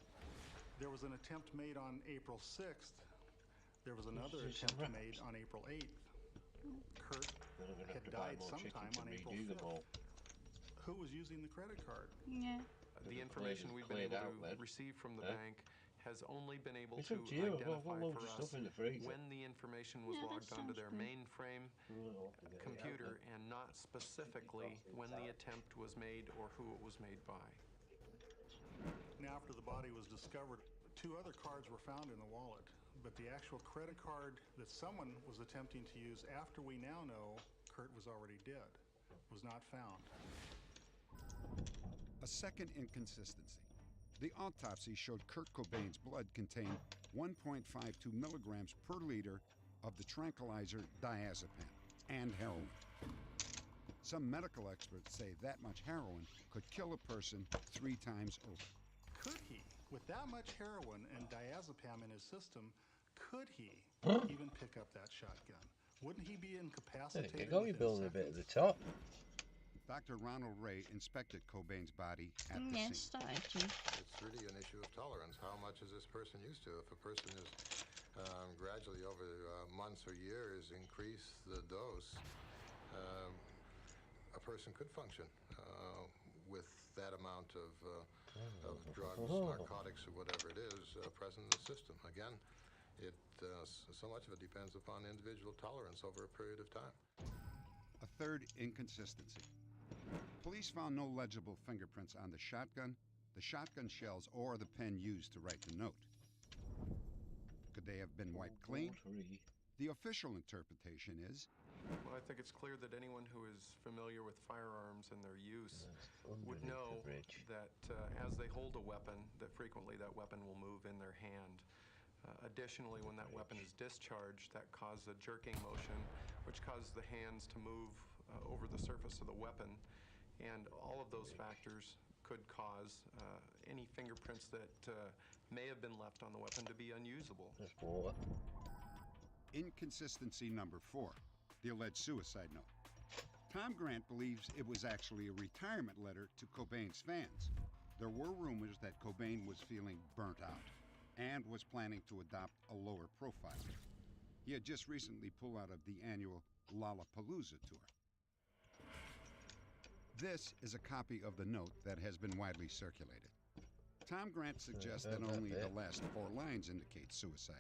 There was an attempt made on April 6th. There was another attempt made on April 8th. Kurt had died sometime on April 5th. Who was using the credit card? Yeah. The information we've been able to receive from the bank has only been able It's to up to you. I've got identify loads for of us stuff in the freezer. when the information was Yeah, that logged onto sounds their good. mainframe computer and not specifically when the attempt was made or who it was made by. Now, after the body was discovered, 2 other cards were found in the wallet, but the actual credit card that someone was attempting to use after we now know Kurt was already dead was not found. A second inconsistency. The autopsy showed Kurt Cobain's blood contained 1.52 milligrams per liter of the tranquilizer diazepam and heroin. Some medical experts say that much heroin could kill a person 3 times over. Could he, with that much heroin and diazepam in his system, could he even pick up that shotgun? Wouldn't he be There incapacitated? you go, you're building a bit at the top. Dr. Ronald Ray inspected Cobain's body at the Yes, scene. It's really an issue of tolerance. How much is this person used to? If a person is gradually over months or years increase the dose, a person could function with that amount of drugs, narcotics, or whatever it is present in the system. Again, So much of it depends upon individual tolerance over a period of time. A third inconsistency. Police found no legible fingerprints on the shotgun shells, or the pen used to write the note. Could they have been wiped clean? The official interpretation is, well, I think it's clear that anyone who is familiar with firearms and their use would know that as they hold a weapon, that frequently that weapon will move in their hand. Additionally, when that weapon is discharged, that causes a jerking motion, which causes the hands to move over the surface of the weapon. And all of those factors could cause any fingerprints that may have been left on the weapon to be unusable. Inconsistency number 4, the alleged suicide note. Tom Grant believes it was actually a retirement letter to Cobain's fans. There were rumors that Cobain was feeling burnt out and was planning to adopt a lower profile. He had just recently pulled out of the annual Lollapalooza tour. This is a copy of the note that has been widely circulated. Tom Grant suggests that only the last 4 lines indicate suicide.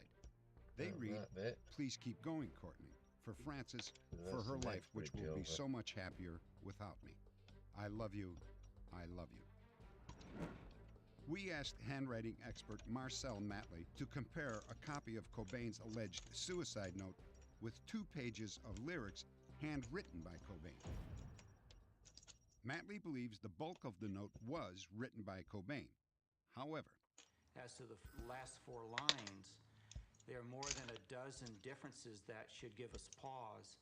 They read, "Please keep going, Courtney, for Frances, for her life, which will be so much happier without me. I love you. I love you." We asked handwriting expert Marcel Matley to compare a copy of Cobain's alleged suicide note with 2 pages of lyrics handwritten by Cobain. Matley believes the bulk of the note was written by Cobain. However, as to the last 4 lines, there are more than a dozen differences that should give us pause,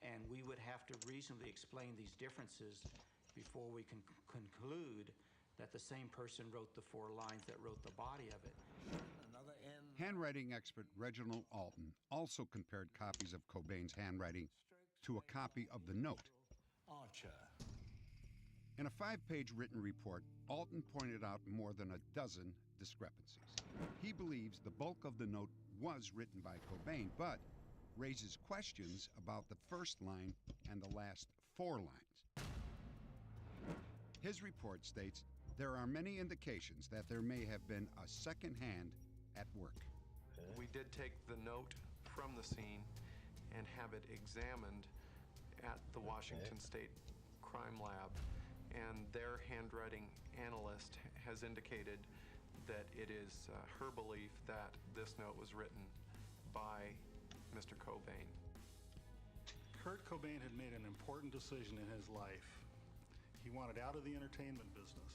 and we would have to reasonably explain these differences before we can conclude that the same person wrote the 4 lines that wrote the body of it. Handwriting expert Reginald Alton also compared copies of Cobain's handwriting to a copy of the note. Archer. In a 5-page written report, Alton pointed out more than a dozen discrepancies. He believes the bulk of the note was written by Cobain, but raises questions about the first line and the last 4 lines. His report states there are many indications that there may have been a second hand at work. We did take the note from the scene and have it examined at the Washington State Crime Lab, and their handwriting analyst has indicated that it is her belief that this note was written by Mr. Cobain. Kurt Cobain had made an important decision in his life. He wanted out of the entertainment business.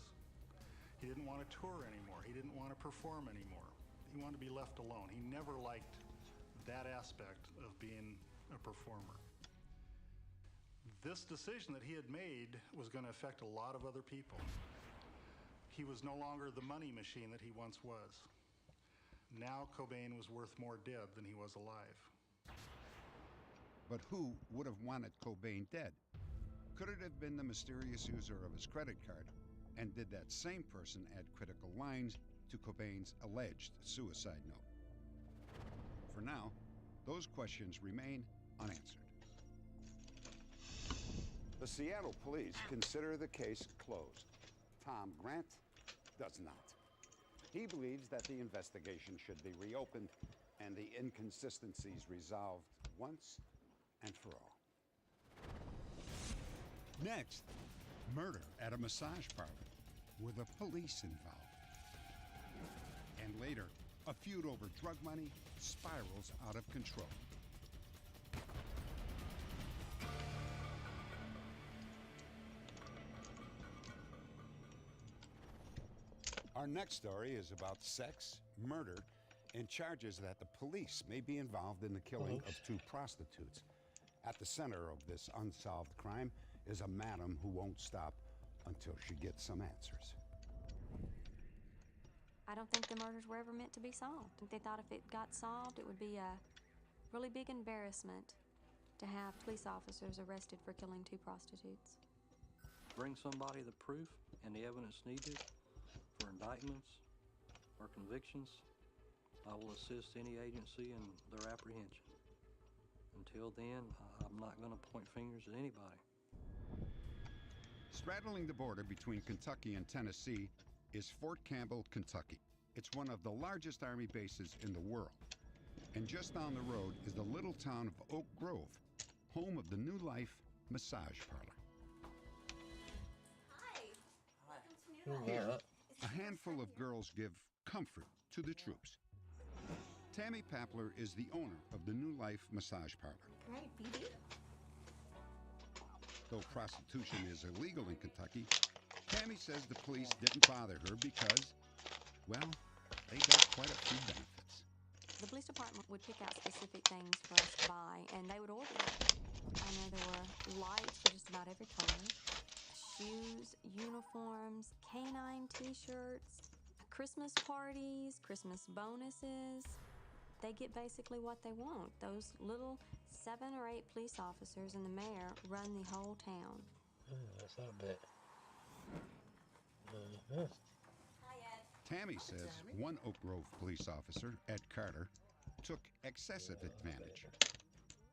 He didn't want to tour anymore. He didn't want to perform anymore. He wanted to be left alone. He never liked that aspect of being a performer. This decision that he had made was going to affect a lot of other people. He was no longer the money machine that he once was. Now Cobain was worth more dead than he was alive. But who would have wanted Cobain dead? Could it have been the mysterious user of his credit card? And did that same person add critical lines to Cobain's alleged suicide note? For now, those questions remain unanswered. The Seattle police consider the case closed. Tom Grant does not. He believes that the investigation should be reopened and the inconsistencies resolved once and for all. Next, murder at a massage parlor with the police involved. And later, a feud over drug money spirals out of control. Our next story is about sex, murder, and charges that the police may be involved in the killing of 2 prostitutes. At the center of this unsolved crime is a madam who won't stop until she gets some answers. I don't think the murders were ever meant to be solved. They thought if it got solved, it would be a really big embarrassment to have police officers arrested for killing 2 prostitutes. Bring somebody the proof and the evidence needed for indictments or convictions. I will assist any agency in their apprehension. Until then, I'm not going to point fingers at anybody. Straddling the border between Kentucky and Tennessee is Fort Campbell, Kentucky. It's one of the largest Army bases in the world. And just down the road is the little town of Oak Grove, home of the New Life Massage Parlor. Here, a handful of girls give comfort to the troops. Tammy Papler is the owner of the New Life Massage Parlor. Right, BB? Though prostitution is illegal in Kentucky, Tammy says the police didn't bother her because, well, they got quite a few benefits. The police department would pick out specific things for us to buy, and they would order it. I know there were lights for just about every color, shoes, uniforms, canine t-shirts, Christmas parties, Christmas bonuses. They get basically what they want. Those little 7 or 8 police officers and the mayor run the whole town. That's not bad. Tammy says one Oak Grove police officer, Ed Carter, took excessive advantage.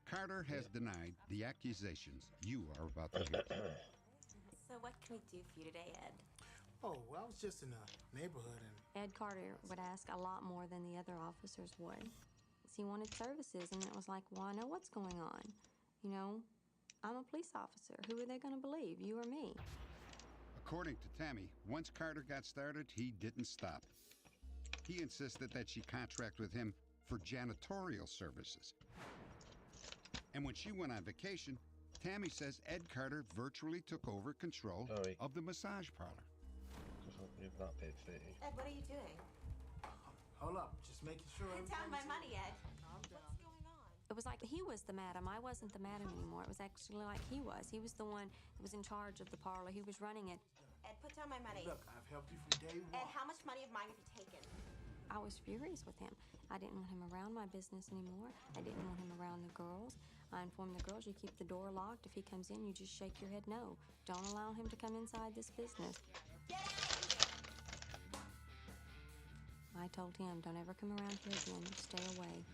Carter has denied the accusations you are about to hear. So what can we do for you today, Ed? Oh, well, I was just in a neighborhood and... Ed Carter would ask a lot more than the other officers would. He wanted services, and it was like, well, I know what's going on. You know, I'm a police officer. Who are they going to believe, you or me? According to Tammy, once Carter got started, he didn't stop. He insisted that she contract with him for janitorial services. And when she went on vacation, Tammy says Ed Carter virtually took over control of the massage parlor. Ed, what are you doing? Hold up, just making sure... Put down my money, Ed. What's going on? It was like he was the madam. I wasn't the madam anymore. It was actually like he was. He was the one that was in charge of the parlor. He was running it. Ed, put down my money. Look, I've helped you from day one. Ed, how much money of mine have you taken? I was furious with him. I didn't want him around my business anymore. I didn't want him around the girls. I informed the girls, you keep the door locked. If he comes in, you just shake your head no. Don't allow him to come inside this business. Get out! I told him, don't ever come around here again. Stay away.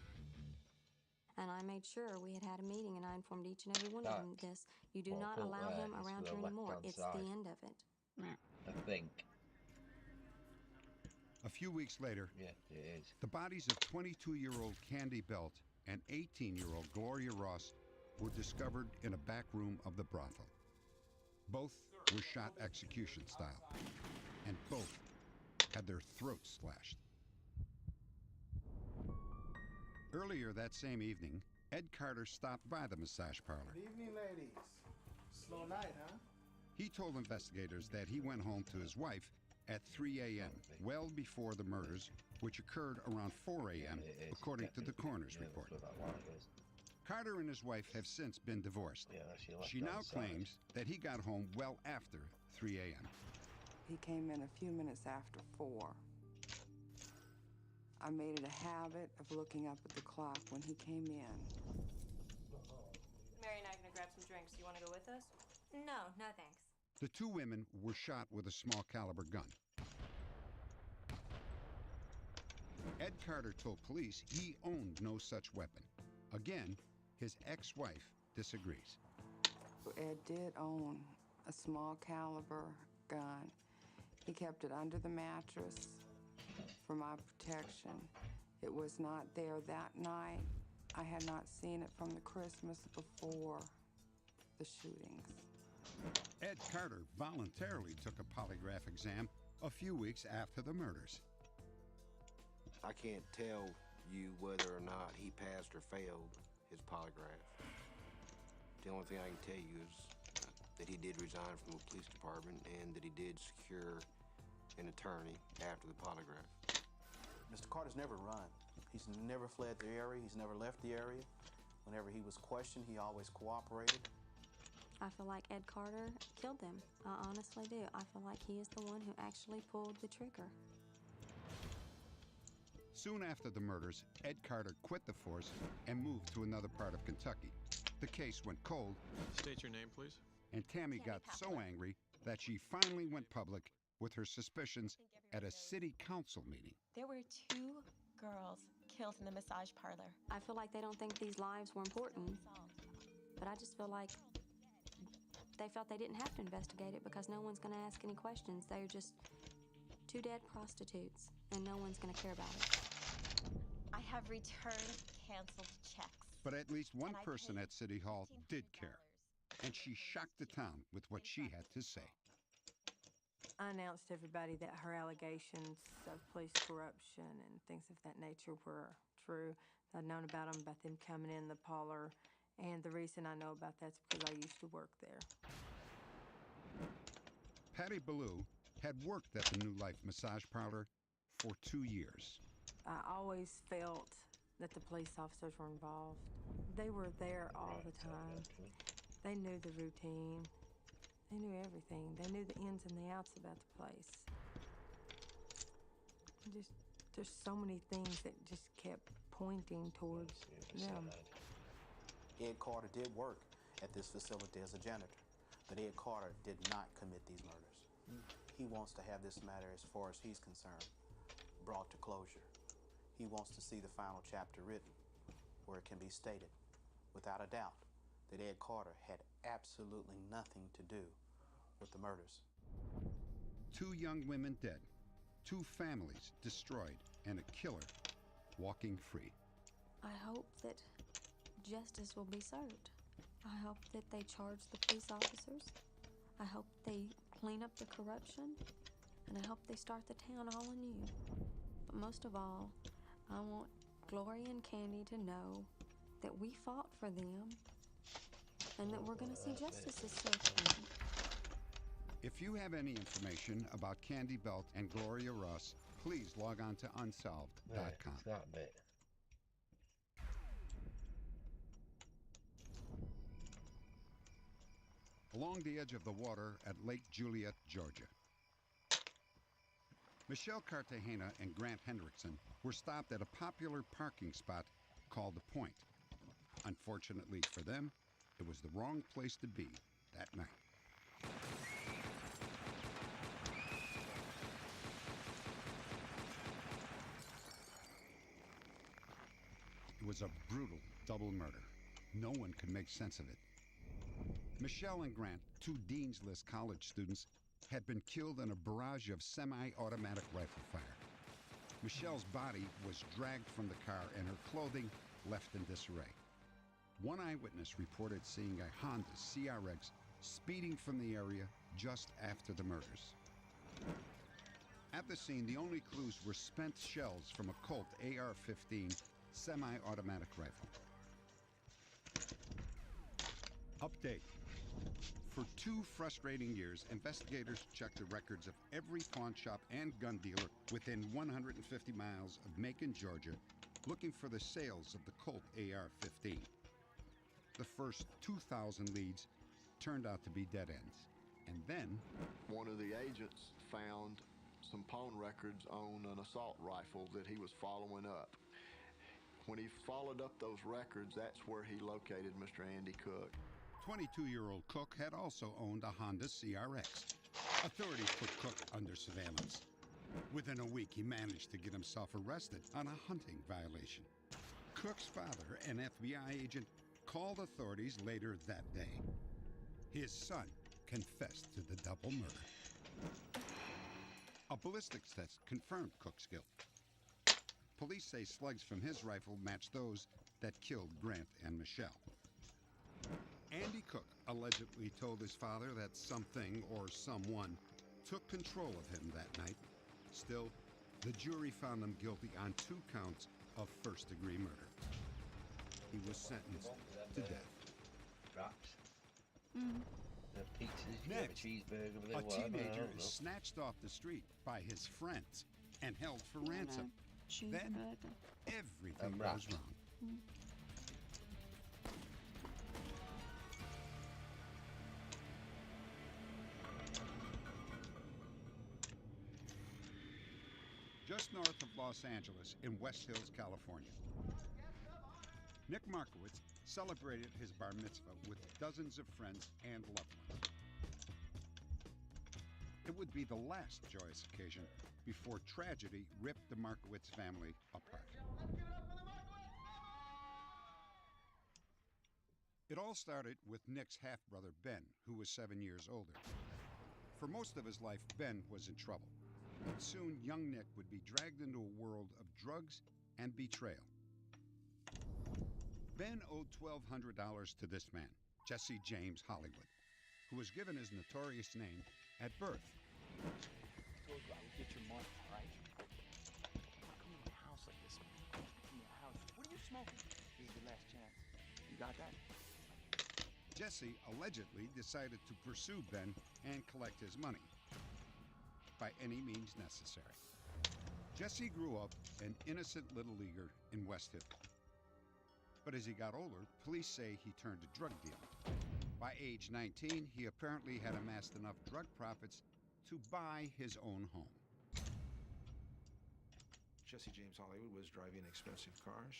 And I made sure we had a meeting, and I informed each and every one of them this. You do not allow him around here anymore. It's the end of it. I think. A few weeks later, the bodies of 22-year-old Candy Belt and 18-year-old Gloria Ross were discovered in a back room of the brothel. Both were shot execution style, and both had their throats slashed. Earlier that same evening, Ed Carter stopped by the massage parlor. Good evening, ladies. Slow night, huh? He told investigators that he went home to his wife at 3 a.m., well before the murders, which occurred around 4 a.m., according to the coroner's report. Carter and his wife have since been divorced. She now claims that he got home well after 3 a.m. He came in a few minutes after 4. I made it a habit of looking up at the clock when he came in. Mary and I are gonna grab some drinks. You wanna go with us? No, no thanks. The two women were shot with a small caliber gun. Ed Carter told police he owned no such weapon. Again, his ex-wife disagrees. Ed did own a small caliber gun. He kept it under the mattress for my protection. It was not there that night. I had not seen it from the Christmas before the shootings. Ed Carter voluntarily took a polygraph exam a few weeks after the murders. I can't tell you whether or not he passed or failed his polygraph. The only thing I can tell you is that he did resign from the police department and that he did secure an attorney after the polygraph. Mr. Carter's never run. He's never fled the area. He's never left the area. Whenever he was questioned, he always cooperated. I feel like Ed Carter killed them. I honestly do. I feel like he is the one who actually pulled the trigger. Soon after the murders, Ed Carter quit the force and moved to another part of Kentucky. The case went cold. State your name, please. And Tammy got so angry that she finally went public with her suspicions at a city council meeting. There were 2 girls killed in the massage parlor. I feel like they don't think these lives were important, but I just feel like they felt they didn't have to investigate it because no one's going to ask any questions. They're just 2 dead prostitutes, and no one's going to care about it. I have returned canceled checks. But at least one And I person paid at City Hall did care, and she shocked the town with what she had to say. I announced to everybody that her allegations of police corruption and things of that nature were true. I'd known about them coming in the parlor, and the reason I know about that's because I used to work there. Patty Ballou had worked at the New Life massage parlor for 2 years. I always felt that the police officers were involved. They were there all the time. They knew the routine. They knew everything. They knew the ins and the outs about the place. There's so many things that just kept pointing towards them. Ed Carter did work at this facility as a janitor, but Ed Carter did not commit these murders. He wants to have this matter, as far as he's concerned, brought to closure. He wants to see the final chapter written, where it can be stated, without a doubt, that Ed Carter had absolutely nothing to do with the murders. 2 young women dead, 2 families destroyed, and a killer walking free. I hope that justice will be served. I hope that they charge the police officers. I hope they clean up the corruption. And I hope they start the town all anew. But most of all, I want Gloria and Candy to know that we fought for them and that we're going to see justice is served for them. If you have any information about Candy Belt and Gloria Ross, please log on to unsolved.com. That bit. Along the edge of the water at Lake Juliet, Georgia. Michelle Cartagena and Grant Hendrickson were stopped at a popular parking spot called The Point. Unfortunately for them, it was the wrong place to be that night. It was a brutal double murder. No one could make sense of it. Michelle and Grant, 2 Dean's List college students, had been killed in a barrage of semi-automatic rifle fire. Michelle's body was dragged from the car and her clothing left in disarray. One eyewitness reported seeing a Honda CRX speeding from the area just after the murders. At the scene, the only clues were spent shells from a Colt AR-15 semi-automatic rifle. Update. For 2 frustrating years, investigators checked the records of every pawn shop and gun dealer within 150 miles of Macon, Georgia, looking for the sales of the Colt AR-15. The first 2,000 leads turned out to be dead ends. And then one of the agents found some pawn records on an assault rifle that he was following up. When he followed up those records, that's where he located Mr. Andy Cook. 22-year-old Cook had also owned a Honda CRX. Authorities put Cook under surveillance. Within a week, he managed to get himself arrested on a hunting violation. Cook's father, an FBI agent, called authorities later that day. His son confessed to the double murder. A ballistics test confirmed Cook's guilt. Police say slugs from his rifle matched those that killed Grant and Michelle. Andy Cook allegedly told his father that something or someone took control of him that night. Still, the jury found him guilty on 2 counts of first-degree murder. He was sentenced to death. Wraps. Mm. The pizzas, you have a Next, cheeseburger with a whatever, I teenager don't is know. snatched off the street by his friends and held for ransom. Then everything goes wraps. wrong. Just north of Los Angeles in West Hills, California. Nick Markowitz celebrated his bar mitzvah with dozens of friends and loved ones. It would be the last joyous occasion before tragedy ripped the Markowitz family apart. It all started with Nick's half-brother Ben, who was 7 years older. For most of his life, Ben was in trouble. And soon, young Nick would be dragged into a world of drugs and betrayal. Ben owed $1,200 to this man, Jesse James Hollywood, who was given his notorious name at birth. I told you I would get your money, all right? How come in my house like this, man? Come in your house. What are you smoking? Here's your last chance. You got that? Jesse allegedly decided to pursue Ben and collect his money by any means necessary. Jesse grew up an innocent little leaguer in West Hickory. But as he got older, police say he turned to drug dealing. By age 19, he apparently had amassed enough drug profits to buy his own home. Jesse James Hollywood was driving expensive cars.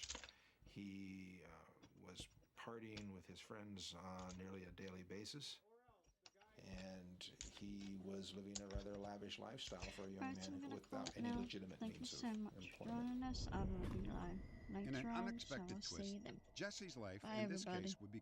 He was partying with his friends on nearly a daily basis. And he was living a rather lavish lifestyle for a young man without any legitimate means of employment. Us. I will be live later In an on, unexpected so I'll twist, see them. Jesse's life Bye, in this everybody. case would be